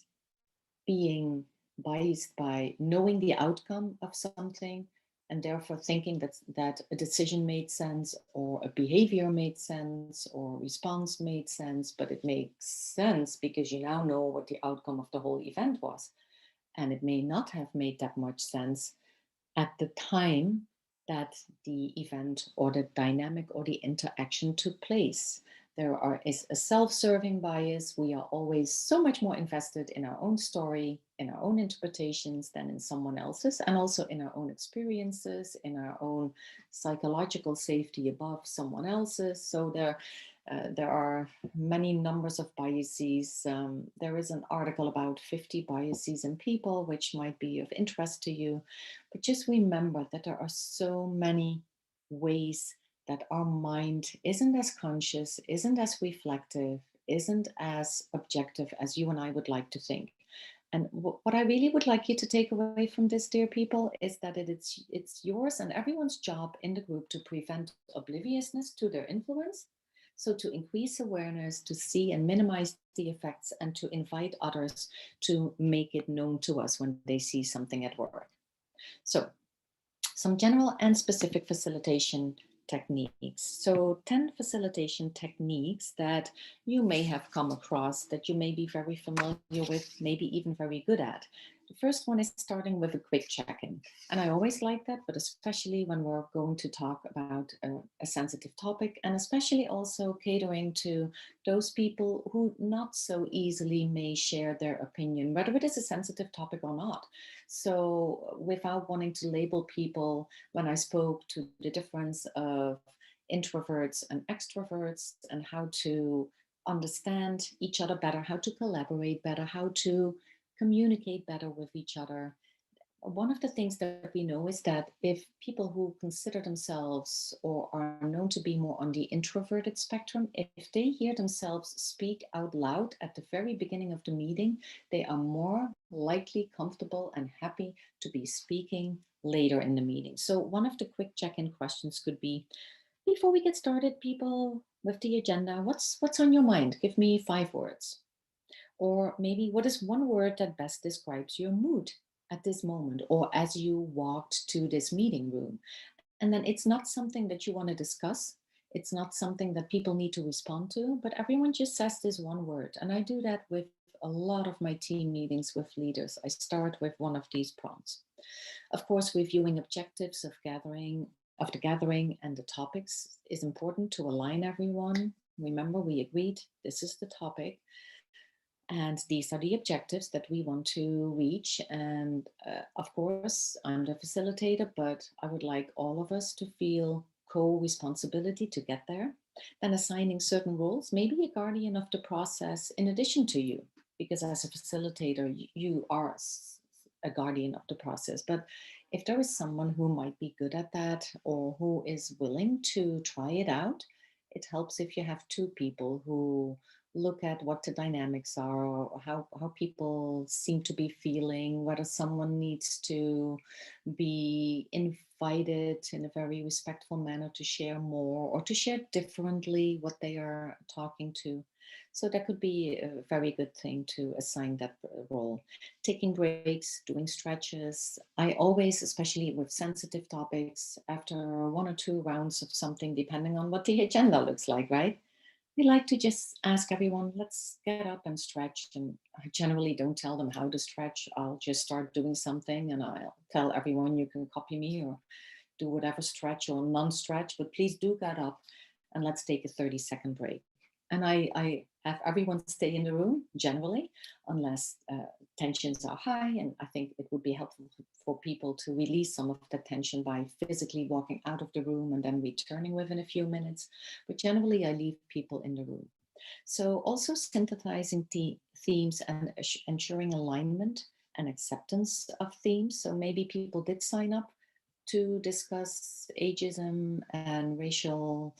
being biased by knowing the outcome of something and therefore thinking that a decision made sense or a behavior made sense or response made sense, but it makes sense because you now know what the outcome of the whole event was. And it may not have made that much sense at the time that the event or the dynamic or the interaction took place. Is a self-serving bias. We are always so much more invested in our own story, in our own interpretations than in someone else's, and also in our own experiences, in our own psychological safety above someone else's. So there are many numbers of biases. There is an article about 50 biases in people, which might be of interest to you. But just remember that there are so many ways that our mind isn't as conscious, isn't as reflective, isn't as objective as you and I would like to think. And what I really would like you to take away from this, dear people, is that it's yours and everyone's job in the group to prevent obliviousness to their influence. So to increase awareness, to see and minimize the effects, and to invite others to make it known to us when they see something at work. So some general and specific facilitation techniques. So 10 facilitation techniques that you may have come across, that you may be very familiar with, maybe even very good at. The first one is starting with a quick check-in. And I always like that, but especially when we're going to talk about a sensitive topic, and especially also catering to those people who not so easily may share their opinion, whether it is a sensitive topic or not. So without wanting to label people, when I spoke to the difference of introverts and extroverts and how to understand each other better, how to collaborate better, how to communicate better with each other. One of the things that we know is that if people who consider themselves or are known to be more on the introverted spectrum, if they hear themselves speak out loud at the very beginning of the meeting, they are more likely comfortable and happy to be speaking later in the meeting. So one of the quick check-in questions could be, before we get started, people, with the agenda, what's on your mind? Give me 5 words. Or maybe what is one word that best describes your mood at this moment or as you walked to this meeting room? And then it's not something that you want to discuss. It's not something that people need to respond to, but everyone just says this one word. And I do that with a lot of my team meetings with leaders. I start with one of these prompts. Of course, reviewing objectives of the gathering and the topics is important to align everyone. Remember, we agreed this is the topic. And these are the objectives that we want to reach. And of course, I'm the facilitator, but I would like all of us to feel co-responsibility to get there. Then assigning certain roles, maybe a guardian of the process in addition to you, because as a facilitator, you are a guardian of the process. But if there is someone who might be good at that or who is willing to try it out, it helps if you have 2 people who look at what the dynamics are, or how people seem to be feeling, whether someone needs to be invited in a very respectful manner to share more or to share differently what they are talking to. So that could be a very good thing to assign that role. Taking breaks, doing stretches. I always, especially with sensitive topics, after 1 or 2 rounds of something, depending on what the agenda looks like, right? We like to just ask everyone, let's get up and stretch. And I generally don't tell them how to stretch. I'll just start doing something and I'll tell everyone you can copy me or do whatever stretch or non-stretch, but please do get up and let's take a 30-second break. And I have everyone stay in the room generally, unless tensions are high. And I think it would be helpful for people to release some of the tension by physically walking out of the room and then returning within a few minutes. But generally, I leave people in the room. So also synthesizing themes and ensuring alignment and acceptance of themes. So maybe people did sign up to discuss ageism and racial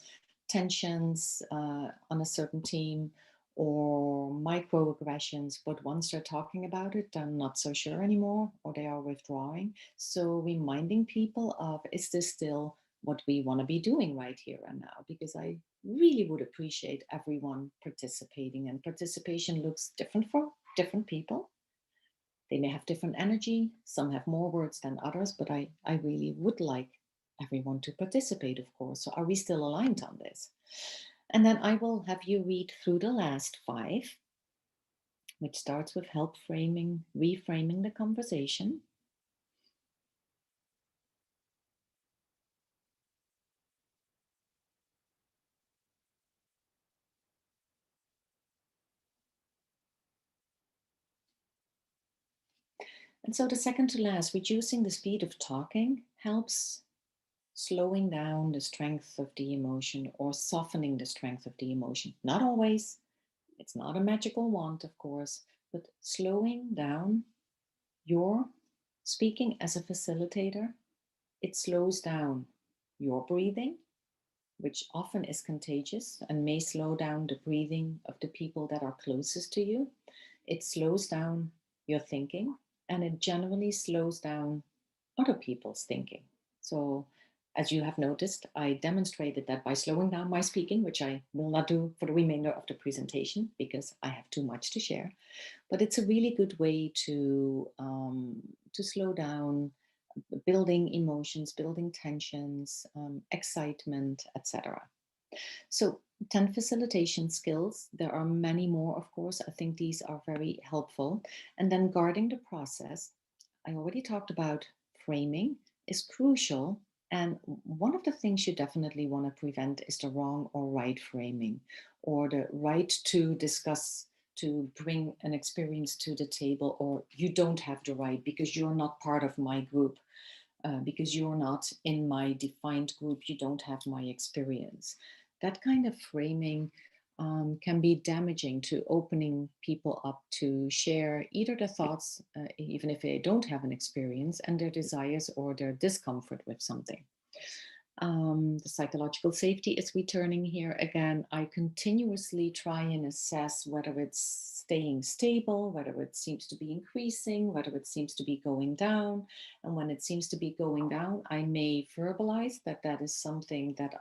tensions on a certain team or microaggressions, but once they're talking about it, they're not so sure anymore or they are withdrawing. So reminding people of, is this still what we want to be doing right here and now, because I really would appreciate everyone participating. And participation looks different for different people. They may have different energy. Some have more words than others, but I really would like everyone to participate, of course. So are we still aligned on this? And then I will have you read through the last 5, which starts with help framing, reframing the conversation. And so the second to last, reducing the speed of talking helps slowing down the strength of the emotion or softening the strength of the emotion. Not always, it's not a magical wand, of course, but slowing down your speaking as a facilitator, it slows down your breathing, which often is contagious and may slow down the breathing of the people that are closest to you. It slows down your thinking, and it generally slows down other people's thinking. So, as you have noticed, I demonstrated that by slowing down my speaking, which I will not do for the remainder of the presentation because I have too much to share. But it's a really good way to slow down, building emotions, building tensions, excitement, etc. So 10 facilitation skills. There are many more, of course. I think these are very helpful. And then guarding the process. I already talked about framing is crucial. And one of the things you definitely want to prevent is the wrong or right framing, or the right to discuss, to bring an experience to the table, or you don't have the right because you're not part of my group, because you're not in my defined group, you don't have my experience. That kind of framing can be damaging to opening people up to share either their thoughts, even if they don't have an experience, and their desires or their discomfort with something. The psychological safety is returning here again. I continuously try and assess whether it's staying stable, whether it seems to be increasing, whether it seems to be going down. And when it seems to be going down, I may verbalize that that is something that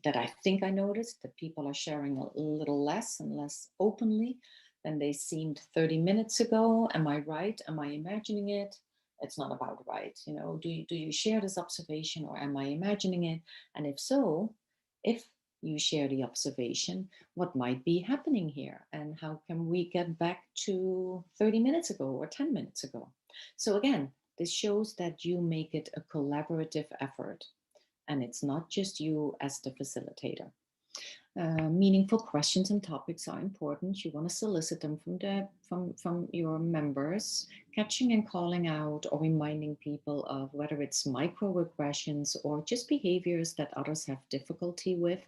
that I think I noticed, that people are sharing a little less and less openly than they seemed 30 minutes ago. Am I right? Am I imagining it? It's not about right. Do you share this observation or am I imagining it? And if so, if you share the observation, what might be happening here? And how can we get back to 30 minutes ago or 10 minutes ago? So again, this shows that you make it a collaborative effort and it's not just you as the facilitator. Meaningful questions and topics are important. You want to solicit them from your members, catching and calling out or reminding people of whether it's microaggressions or just behaviors that others have difficulty with.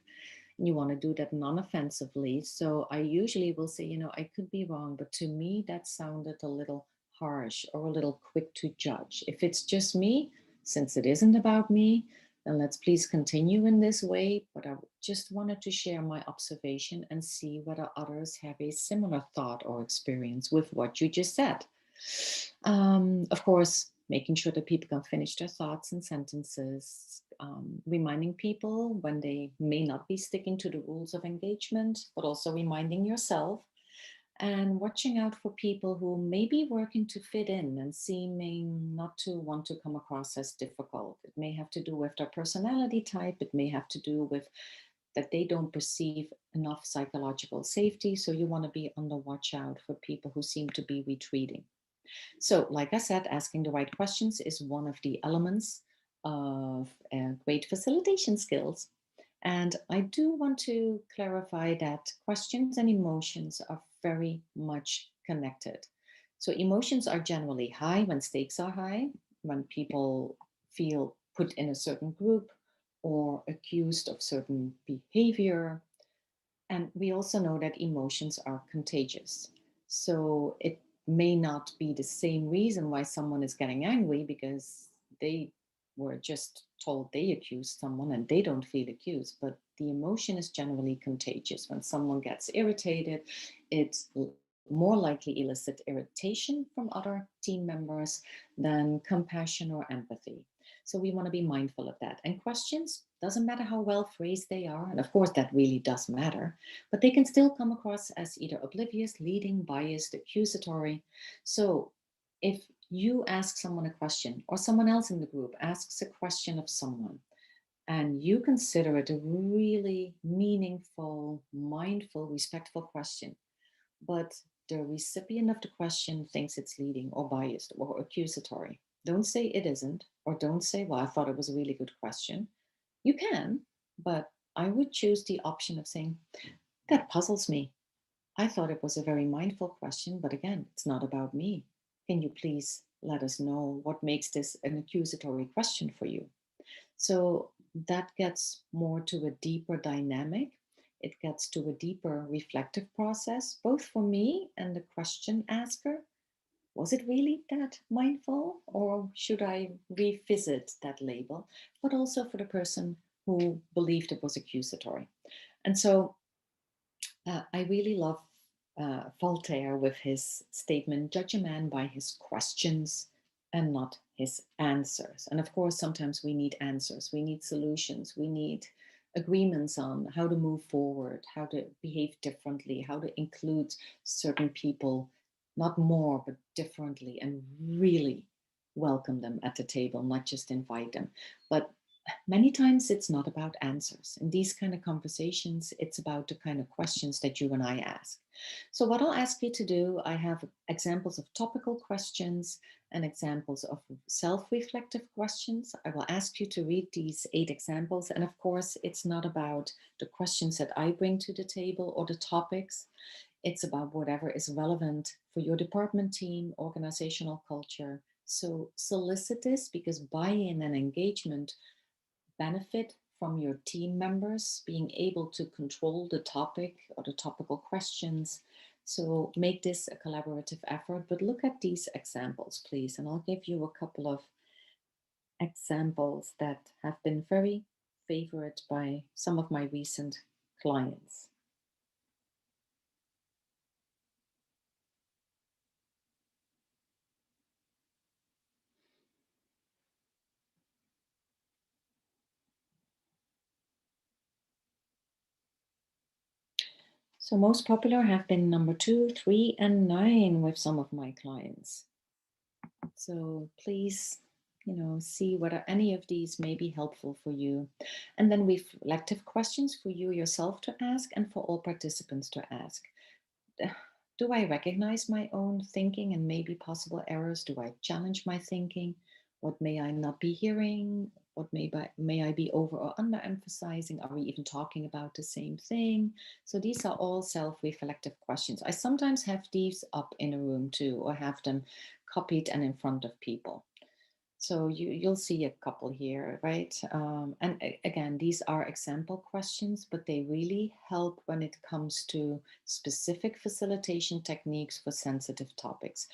And you want to do that non-offensively. So I usually will say, I could be wrong, but to me that sounded a little harsh or a little quick to judge. If it's just me, since it isn't about me, then let's please continue in this way. But I just wanted to share my observation and see whether others have a similar thought or experience with what you just said. Of course, making sure that people can finish their thoughts and sentences, reminding people when they may not be sticking to the rules of engagement, but also reminding yourself and watching out for people who may be working to fit in and seeming not to want to come across as difficult. It may have to do with their personality type. It may have to do with that they don't perceive enough psychological safety. So you want to be on the watch out for people who seem to be retreating. So, like I said, asking the right questions is one of the elements of great facilitation skills. And I do want to clarify that questions and emotions are very much connected. So, emotions are generally high when stakes are high, when people feel put in a certain group or accused of certain behavior. And we also know that emotions are contagious. So it may not be the same reason why someone is getting angry because they were just told they accused someone and they don't feel accused. But the emotion is generally contagious. When someone gets irritated, it more likely elicit irritation from other team members than compassion or empathy. So we want to be mindful of that. And questions, doesn't matter how well phrased they are, and of course that really does matter, but they can still come across as either oblivious, leading, biased, accusatory. So if you ask someone a question, or someone else in the group asks a question of someone, and you consider it a really meaningful, mindful, respectful question, but the recipient of the question thinks it's leading or biased or accusatory, don't say it isn't, or don't say, well, I thought it was a really good question. You can, but I would choose the option of saying, that puzzles me. I thought it was a very mindful question, but again, it's not about me. Can you please let us know what makes this an accusatory question for you? So that gets more to a deeper dynamic. It gets to a deeper reflective process, both for me and the question asker. Was it really that mindful, or should I revisit that label? But also for the person who believed it was accusatory. And so I really love Voltaire with his statement, judge a man by his questions and not his answers. And of course, sometimes we need answers, we need solutions, we need agreements on how to move forward, how to behave differently, how to include certain people, not more, but differently, and really welcome them at the table, not just invite them. But many times it's not about answers. In these kind of conversations, it's about the kind of questions that you and I ask. So what I'll ask you to do, I have examples of topical questions and examples of self-reflective questions. I will ask you to read these 8 examples. And of course, it's not about the questions that I bring to the table or the topics. It's about whatever is relevant for your department team, organizational culture. So solicit this, because buy-in and engagement benefit from your team members being able to control the topic or the topical questions. So make this a collaborative effort, but look at these examples, please. And I'll give you a couple of examples that have been very favored by some of my recent clients. So most popular have been number 2, 3, and 9 with some of my clients. So please, see whether any of these may be helpful for you. And then reflective questions for you yourself to ask and for all participants to ask. Do I recognize my own thinking and maybe possible errors? Do I challenge my thinking? What may I not be hearing? What may I be over or under emphasizing? Are we even talking about the same thing? So these are all self-reflective questions. I sometimes have these up in a room too, or have them copied and in front of people. So you'll see a couple here, right? And again, these are example questions, but they really help when it comes to specific facilitation techniques for sensitive topics.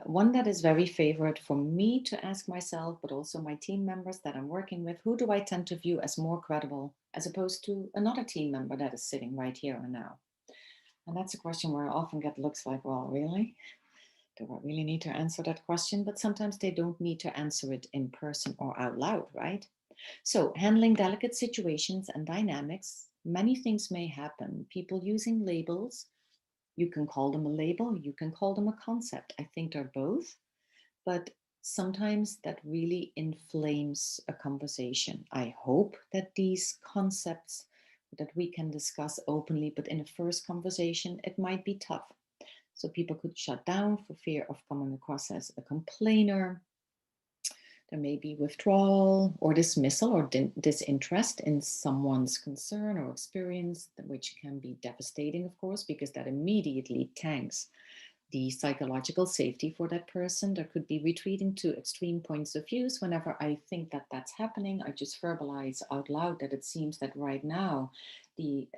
One that is very favorite for me to ask myself, but also my team members that I'm working with, who do I tend to view as more credible as opposed to another team member that is sitting right here and now? And that's a question where I often get looks like, well, really? Do I really need to answer that question? But sometimes they don't need to answer it in person or out loud, right? So handling delicate situations and dynamics, many things may happen. People using labels, you can call them a label, you can call them a concept. I think they're both, but sometimes that really inflames a conversation. I hope that these concepts that we can discuss openly, but in a first conversation, it might be tough. So people could shut down for fear of coming across as a complainer. There may be withdrawal or dismissal or disinterest in someone's concern or experience, which can be devastating, of course, because that immediately tanks the psychological safety for that person. There could be retreating to extreme points of views. Whenever I think that that's happening, I just verbalize out loud that it seems that right now the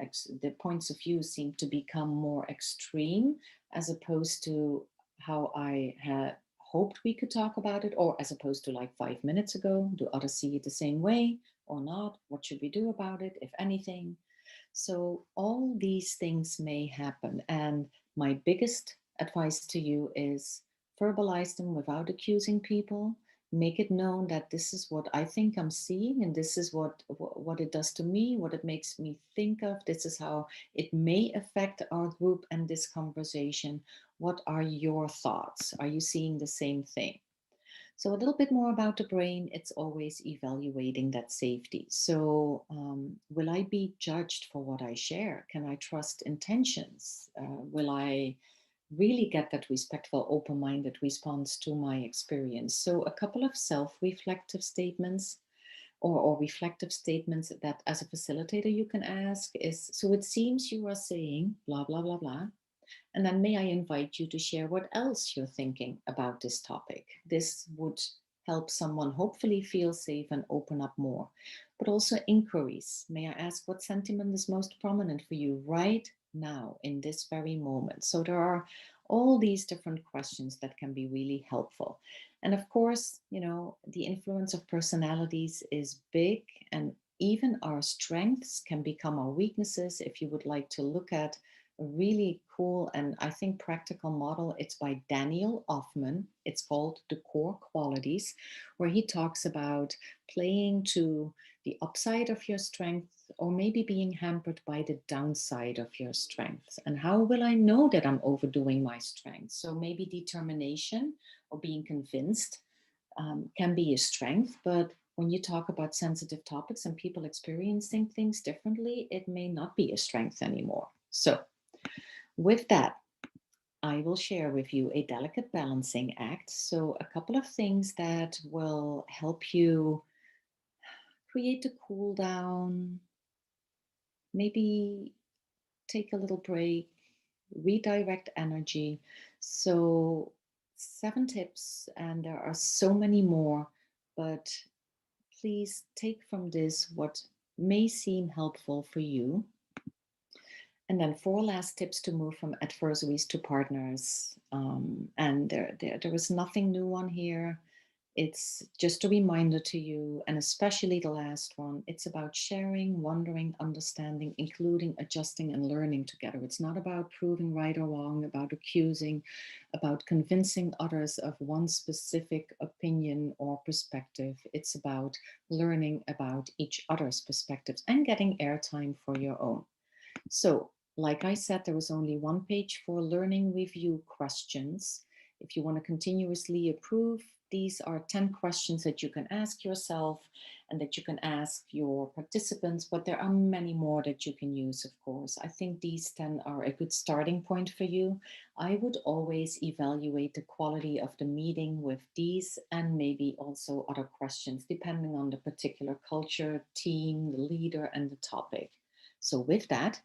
points of view seem to become more extreme as opposed to how I had hoped we could talk about it, or as opposed to like 5 minutes ago. Do others see it the same way or not? What should we do about it, if anything? So all these things may happen. And my biggest advice to you is verbalize them without accusing people. make it known that this is what I think I'm seeing, and this is what it does to me, what it makes me think of. This is how it may affect our group and this conversation. What are your thoughts? Are you seeing the same thing? So a little bit more about the brain. It's always evaluating that safety. So will I be judged for what I share? Can I trust intentions? Will I really get that respectful, open-minded response to my experience? So a couple of self-reflective statements, or reflective statements that as a facilitator you can ask is, so it seems you are saying blah, blah, blah, blah. And then may I invite you to share what else you're thinking about this topic? This would help someone hopefully feel safe and open up more. But also inquiries. May I ask what sentiment is most prominent for you right now in this very moment? So there are all these different questions that can be really helpful. And of course, the influence of personalities is big, and even our strengths can become our weaknesses. If you would like to look at a really cool and I think practical model. It's by Daniel Hoffman. It's called The Core Qualities, where he talks about playing to the upside of your strength or maybe being hampered by the downside of your strengths. And how will I know that I'm overdoing my strengths? So maybe determination or being convinced can be a strength, but when you talk about sensitive topics and people experiencing things differently, it may not be a strength anymore. So with that, I will share with you a delicate balancing act. So, a couple of things that will help you create a cool down, maybe take a little break, redirect energy. So, 7 tips, and there are so many more, but please take from this what may seem helpful for you. And then 4 last tips to move from adversaries to partners. And there is nothing new on here. It's just a reminder to you, and especially the last one. It's about sharing, wondering, understanding, including, adjusting, and learning together. It's not about proving right or wrong, about accusing, about convincing others of one specific opinion or perspective. It's about learning about each other's perspectives and getting airtime for your own. So, like I said, there was only 1 page for learning review questions. If you want to continuously improve, these are 10 questions that you can ask yourself and that you can ask your participants, but there are many more that you can use, of course. I think these 10 are a good starting point for you. I would always evaluate the quality of the meeting with these and maybe also other questions, depending on the particular culture, team, the leader, and the topic. So, with that,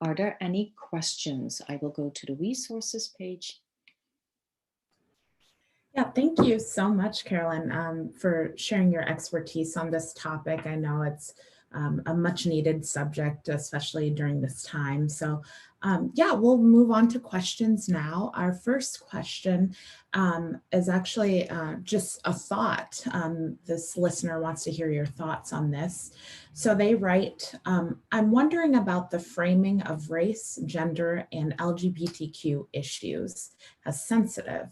are there any questions? I will go to the resources page. Yeah, thank you so much, Carolyn, for sharing your expertise on this topic. I know it's a much needed subject, especially during this time. So yeah, we'll move on to questions now. Our first question is actually just a thought. This listener wants to hear your thoughts on this. So they write, I'm wondering about the framing of race, gender, and LGBTQ issues as sensitive,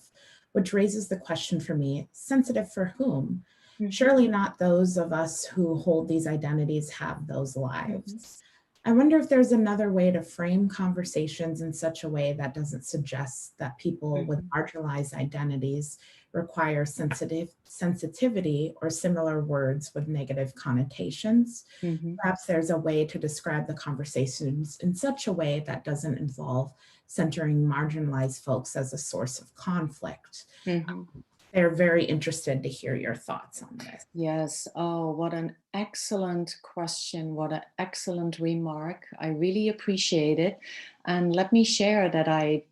which raises the question for me, sensitive for whom? Surely not those of us who hold these identities have those lives. I wonder if there's another way to frame conversations in such a way that doesn't suggest that people with marginalized identities require sensitivity or similar words with negative connotations. Perhaps there's a way to describe the conversations in such a way that doesn't involve centering marginalized folks as a source of conflict. They're very interested to hear your thoughts on this. Yes. Oh, what an excellent question. What an excellent remark. I really appreciate it. And let me share that I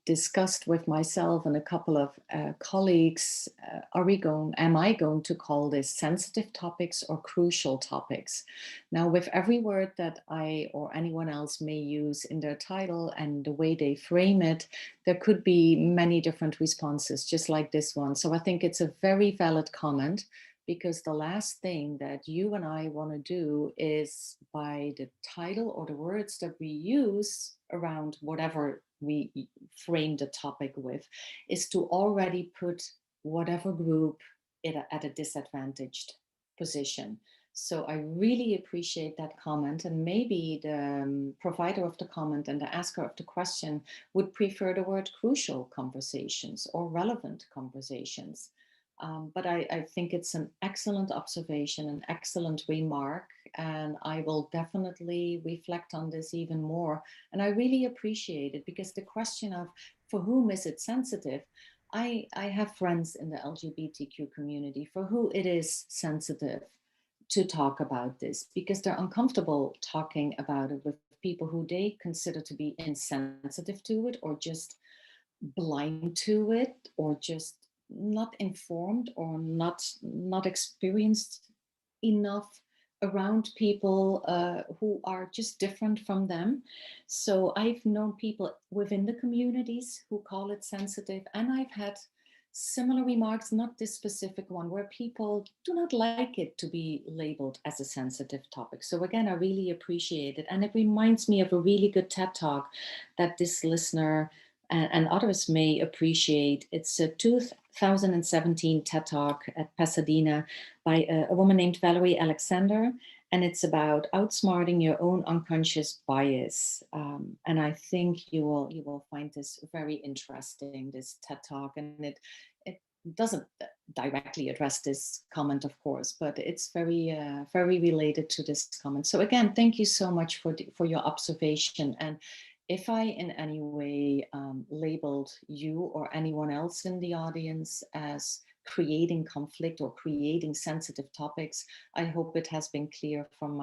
discussed with myself and a couple of colleagues, am I going to call this sensitive topics or crucial topics? Now, with every word that I or anyone else may use in their title and the way they frame it, there could be many different responses, just like this one. So I think it's a very valid comment, because the last thing that you and I want to do is, by the title or the words that we use around whatever we frame the topic with, is to already put whatever group at a disadvantaged position. So I really appreciate that comment, and maybe the provider of the comment and the asker of the question would prefer the word crucial conversations or relevant conversations. But I think it's an excellent observation, an excellent remark, and I will definitely reflect on this even more. And I really appreciate it, because the question of for whom is it sensitive? I have friends in the LGBTQ community for who it is sensitive to talk about this, because they're uncomfortable talking about it with people who they consider to be insensitive to it, or just blind to it, or just not informed, or not experienced enough around people who are just different from them. So I've known people within the communities who call it sensitive, and I've had similar remarks, not this specific one, where people do not like it to be labeled as a sensitive topic. So again, I really appreciate it. And it reminds me of a really good TED Talk that this listener and others may appreciate. It's a 2017 TED Talk at Pasadena by a woman named Valerie Alexander, and it's about outsmarting your own unconscious bias. And I think you will find this very interesting, this TED Talk, and it doesn't directly address this comment, of course, but it's very related to this comment. So again, thank you so much for your observation. And if I in any way labeled you or anyone else in the audience as creating conflict or creating sensitive topics, I hope it has been clear from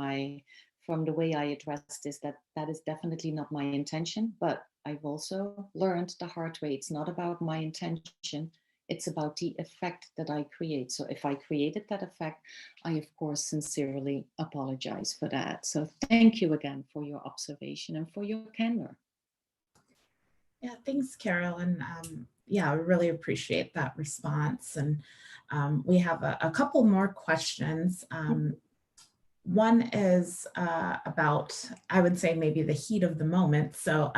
the way I address this that that is definitely not my intention. But I've also learned the hard way. It's not about my intention. It's about the effect that I create. So if I created that effect, I of course sincerely apologize for that. So thank you again for your observation and for your candor. Yeah, thanks, Carol. And yeah, I really appreciate that response. And we have a couple more questions. One is about, I would say, maybe the heat of the moment. So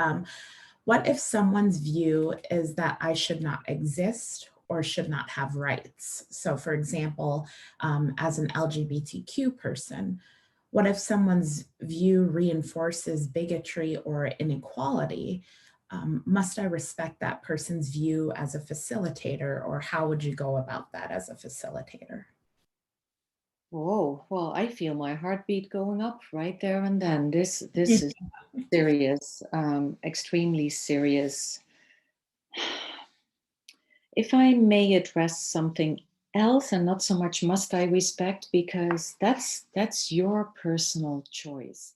what if someone's view is that I should not exist or should not have rights? So for example, as an LGBTQ person, what if someone's view reinforces bigotry or inequality? Must I respect that person's view as a facilitator, or how would you go about that as a facilitator? Whoa, well, I feel my heartbeat going up right there and then. This is serious, extremely serious. If I may address something else, and not so much must I respect, because that's your personal choice.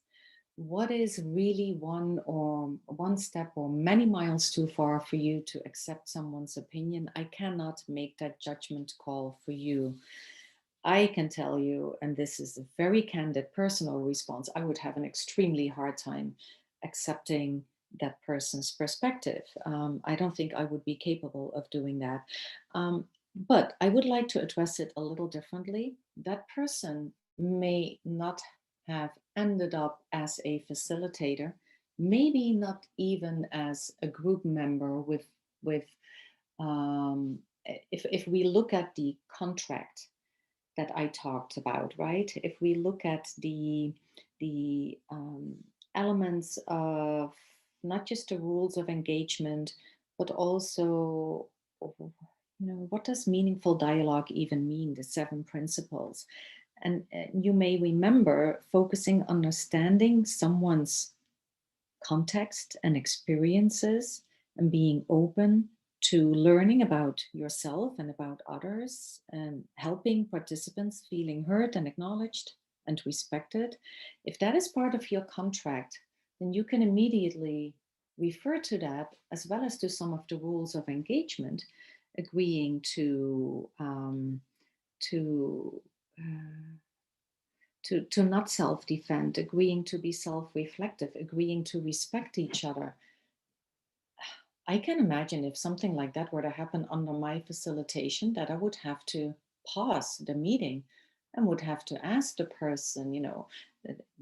What is really one step or many miles too far for you to accept someone's opinion? I cannot make that judgment call for you. I can tell you, and this is a very candid personal response, I would have an extremely hard time accepting that person's perspective. I don't think I would be capable of doing that. But I would like to address it a little differently. That person may not have ended up as a facilitator, maybe not even as a group member with if we look at the contract that I talked about, right? If we look at the elements of not just the rules of engagement, but also, what does meaningful dialogue even mean? The 7 principles, and you may remember focusing on understanding someone's context and experiences, and being open to learning about yourself and about others, and helping participants feeling heard and acknowledged and respected. If that is part of your contract, then you can immediately refer to that, as well as to some of the rules of engagement, agreeing to uh, to not self-defend, agreeing to be self-reflective, agreeing to respect each other. I can imagine if something like that were to happen under my facilitation, that I would have to pause the meeting and would have to ask the person,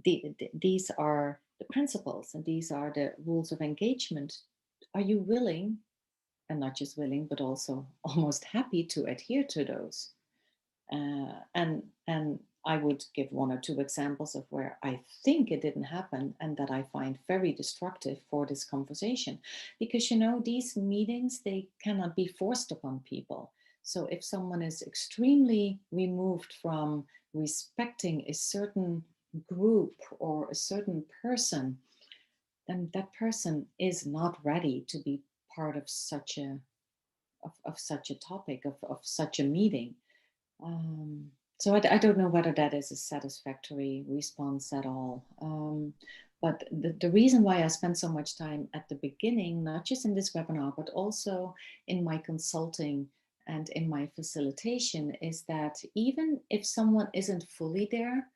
these are the principles and these are the rules of engagement. Are you willing, and not just willing, but also almost happy to adhere to those? And I would give one or two examples of where I think it didn't happen and that I find very destructive for this conversation. Because, these meetings, they cannot be forced upon people. So if someone is extremely removed from respecting a certain group or a certain person, then that person is not ready to be part of such a topic, of such a meeting. um, so I don't know whether that is a satisfactory response at all. But the reason why I spend so much time at the beginning, not just in this webinar, but also in my consulting and in my facilitation, is that even if someone isn't fully there,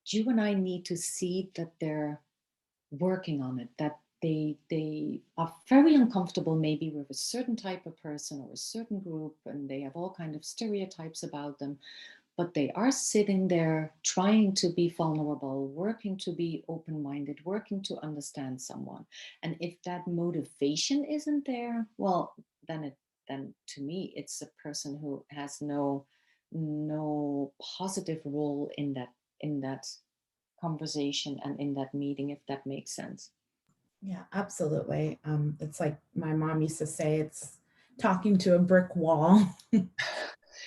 you and I need to see that they're working on it, that they are very uncomfortable maybe with a certain type of person or a certain group, and they have all kind of stereotypes about them, but they are sitting there trying to be vulnerable, working to be open-minded, working to understand someone. And if that motivation isn't there, well, then to me it's a person who has no positive role in that conversation and in that meeting, if that makes sense. Yeah, absolutely. It's like my mom used to say, it's talking to a brick wall.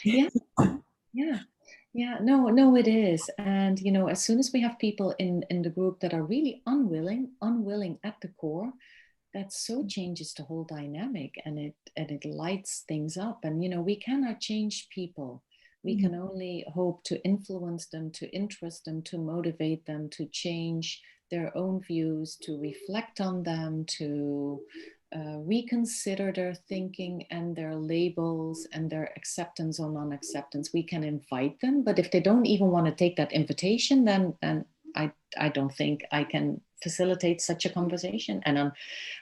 Yeah, yeah, yeah. No, no, it is. And as soon as we have people in the group that are really unwilling at the core, that so changes the whole dynamic, and it lights things up. And we cannot change people. We Mm, can only hope to influence them, to interest them, to motivate them, to change their own views, to reflect on them, to reconsider their thinking and their labels and their acceptance or non-acceptance. We can invite them, but if they don't even want to take that invitation, then I don't think I can facilitate such a conversation. And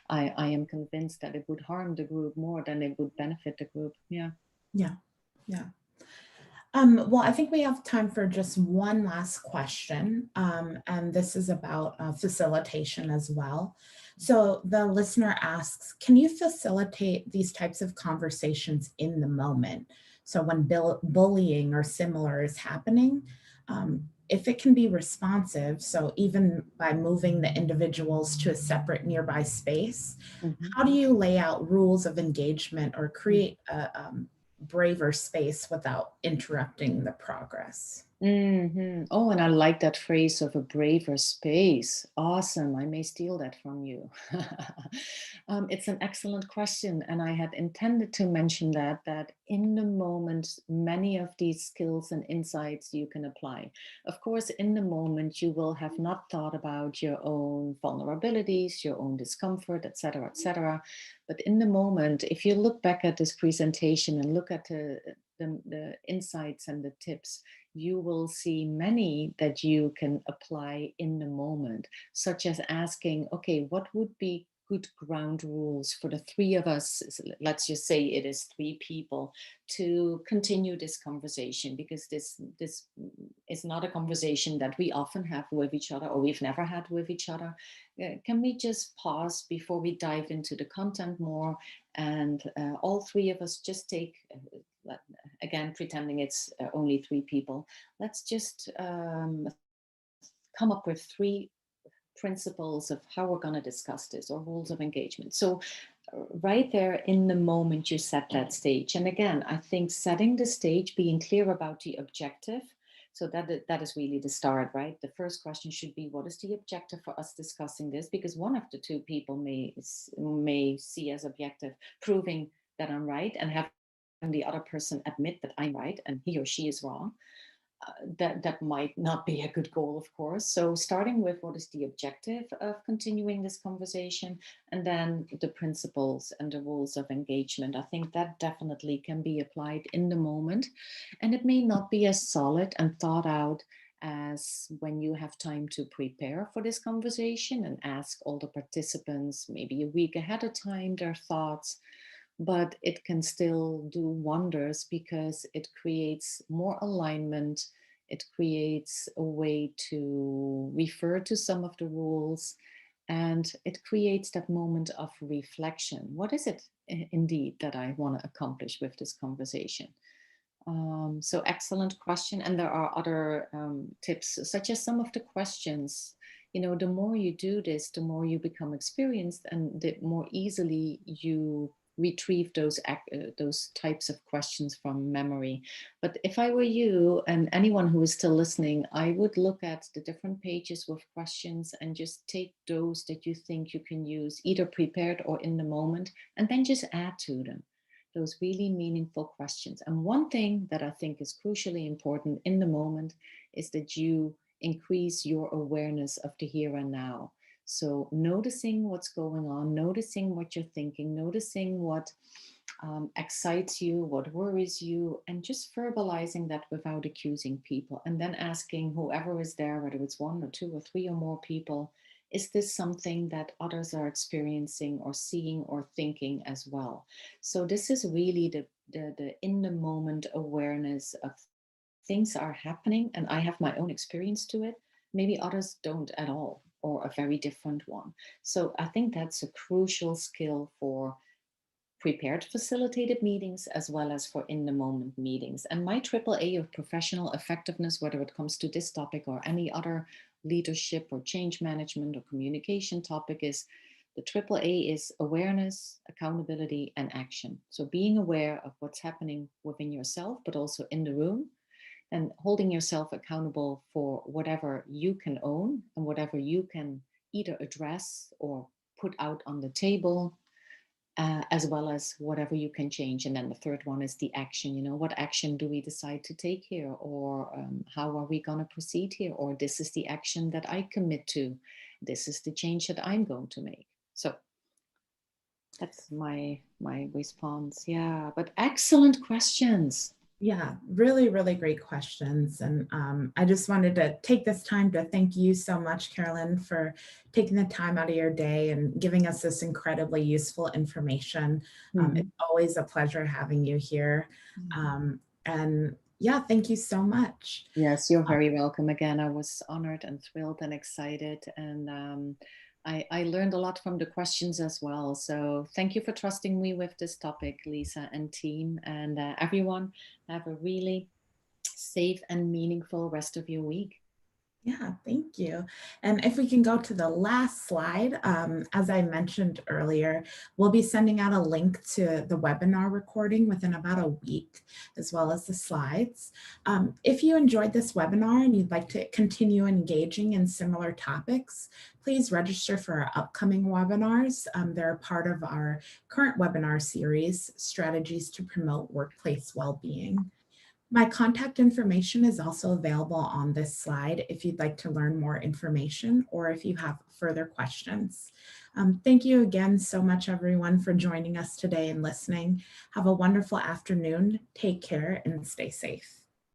I am convinced that it would harm the group more than it would benefit the group. Yeah. yeah, yeah. Well, I think we have time for just one last question, and this is about facilitation as well. So the listener asks, can you facilitate these types of conversations in the moment? So when bullying or similar is happening, if it can be responsive, so even by moving the individuals to a separate nearby space, Mhm. how do you lay out rules of engagement or create a braver space without interrupting the progress? Oh, and I like that phrase of a braver space. Awesome. I may steal that from you. It's an excellent question. And I had intended to mention that in the moment, many of these skills and insights you can apply. Of course, in the moment, you will have not thought about your own vulnerabilities, your own discomfort, et cetera, et cetera. But in the moment, if you look back at this presentation and look at the insights and the tips, you will see many that you can apply in the moment, such as asking, okay, what would be good ground rules for the three of us? Let's just say it is three people to continue this conversation, because this is not a conversation that we often have with each other, or we've never had with each other. Can we just pause before we dive into the content more, and all three of us just take again, pretending it's only three people, let's just come up with three principles of how we're going to discuss this, or rules of engagement. So right there in the moment you set that stage. And again, I think setting the stage, being clear about the objective, so that is really the start, right? The first question should be, what is the objective for us discussing this? Because one of the two people may see as objective proving that I'm right, and have the other person admit that I'm right and he or she is wrong. That might not be a good goal, of course. So starting with what is the objective of continuing this conversation, and then the principles and the rules of engagement. I think that definitely can be applied in the moment, and it may not be as solid and thought out as when you have time to prepare for this conversation and ask all the participants maybe a week ahead of time their thoughts. But it can still do wonders, because it creates more alignment. It creates a way to refer to some of the rules, and it creates that moment of reflection. What is it indeed that I want to accomplish with this conversation? So excellent question. And there are other tips, such as some of the questions. You know, the more you do this, the more you become experienced, and the more easily you retrieve those types of questions from memory. But if I were you and anyone who is still listening, I would look at the different pages with questions and just take those that you think you can use, either prepared or in the moment, and then just add to them those really meaningful questions. And one thing that I think is crucially important in the moment is that you increase your awareness of the here and now. So noticing what's going on, noticing what you're thinking, noticing what excites you, what worries you, and just verbalizing that without accusing people. And then asking whoever is there, whether it's one or two or three or more people, is this something that others are experiencing or seeing or thinking as well? So this is really the in the moment awareness of things are happening, and I have my own experience to it. Maybe others don't at all, or a very different one. So I think that's a crucial skill for prepared facilitated meetings as well as for in the moment meetings. And my triple A of professional effectiveness, whether it comes to this topic or any other leadership or change management or communication topic, is the triple A is awareness, accountability, and action. So being aware of what's happening within yourself, but also in the room, and holding yourself accountable for whatever you can own and whatever you can either address or put out on the table, as well as whatever you can change. And then the third one is the action. You know, what action do we decide to take here? Or how are we going to proceed here? Or this is the action that I commit to. This is the change that I'm going to make. So that's my response. Yeah, but excellent questions. Yeah, really, really great questions. And I just wanted to take this time to thank you so much, Carolyn, for taking the time out of your day and giving us this incredibly useful information. It's always a pleasure having you here. And yeah, thank you so much. Yes, you're very welcome again. I was honored and thrilled and excited. And I learned a lot from the questions as well. So thank you for trusting me with this topic, Lisa and team. And everyone, have a really safe and meaningful rest of your week. Yeah, thank you. And if we can go to the last slide, as I mentioned earlier, we'll be sending out a link to the webinar recording within about a week, as well as the slides. If you enjoyed this webinar and you'd like to continue engaging in similar topics, please register for our upcoming webinars. They're a part of our current webinar series, Strategies to Promote Workplace Wellbeing. My contact information is also available on this slide if you'd like to learn more information or if you have further questions. Thank you again so much, everyone, for joining us today and listening. Have a wonderful afternoon. Take care and stay safe.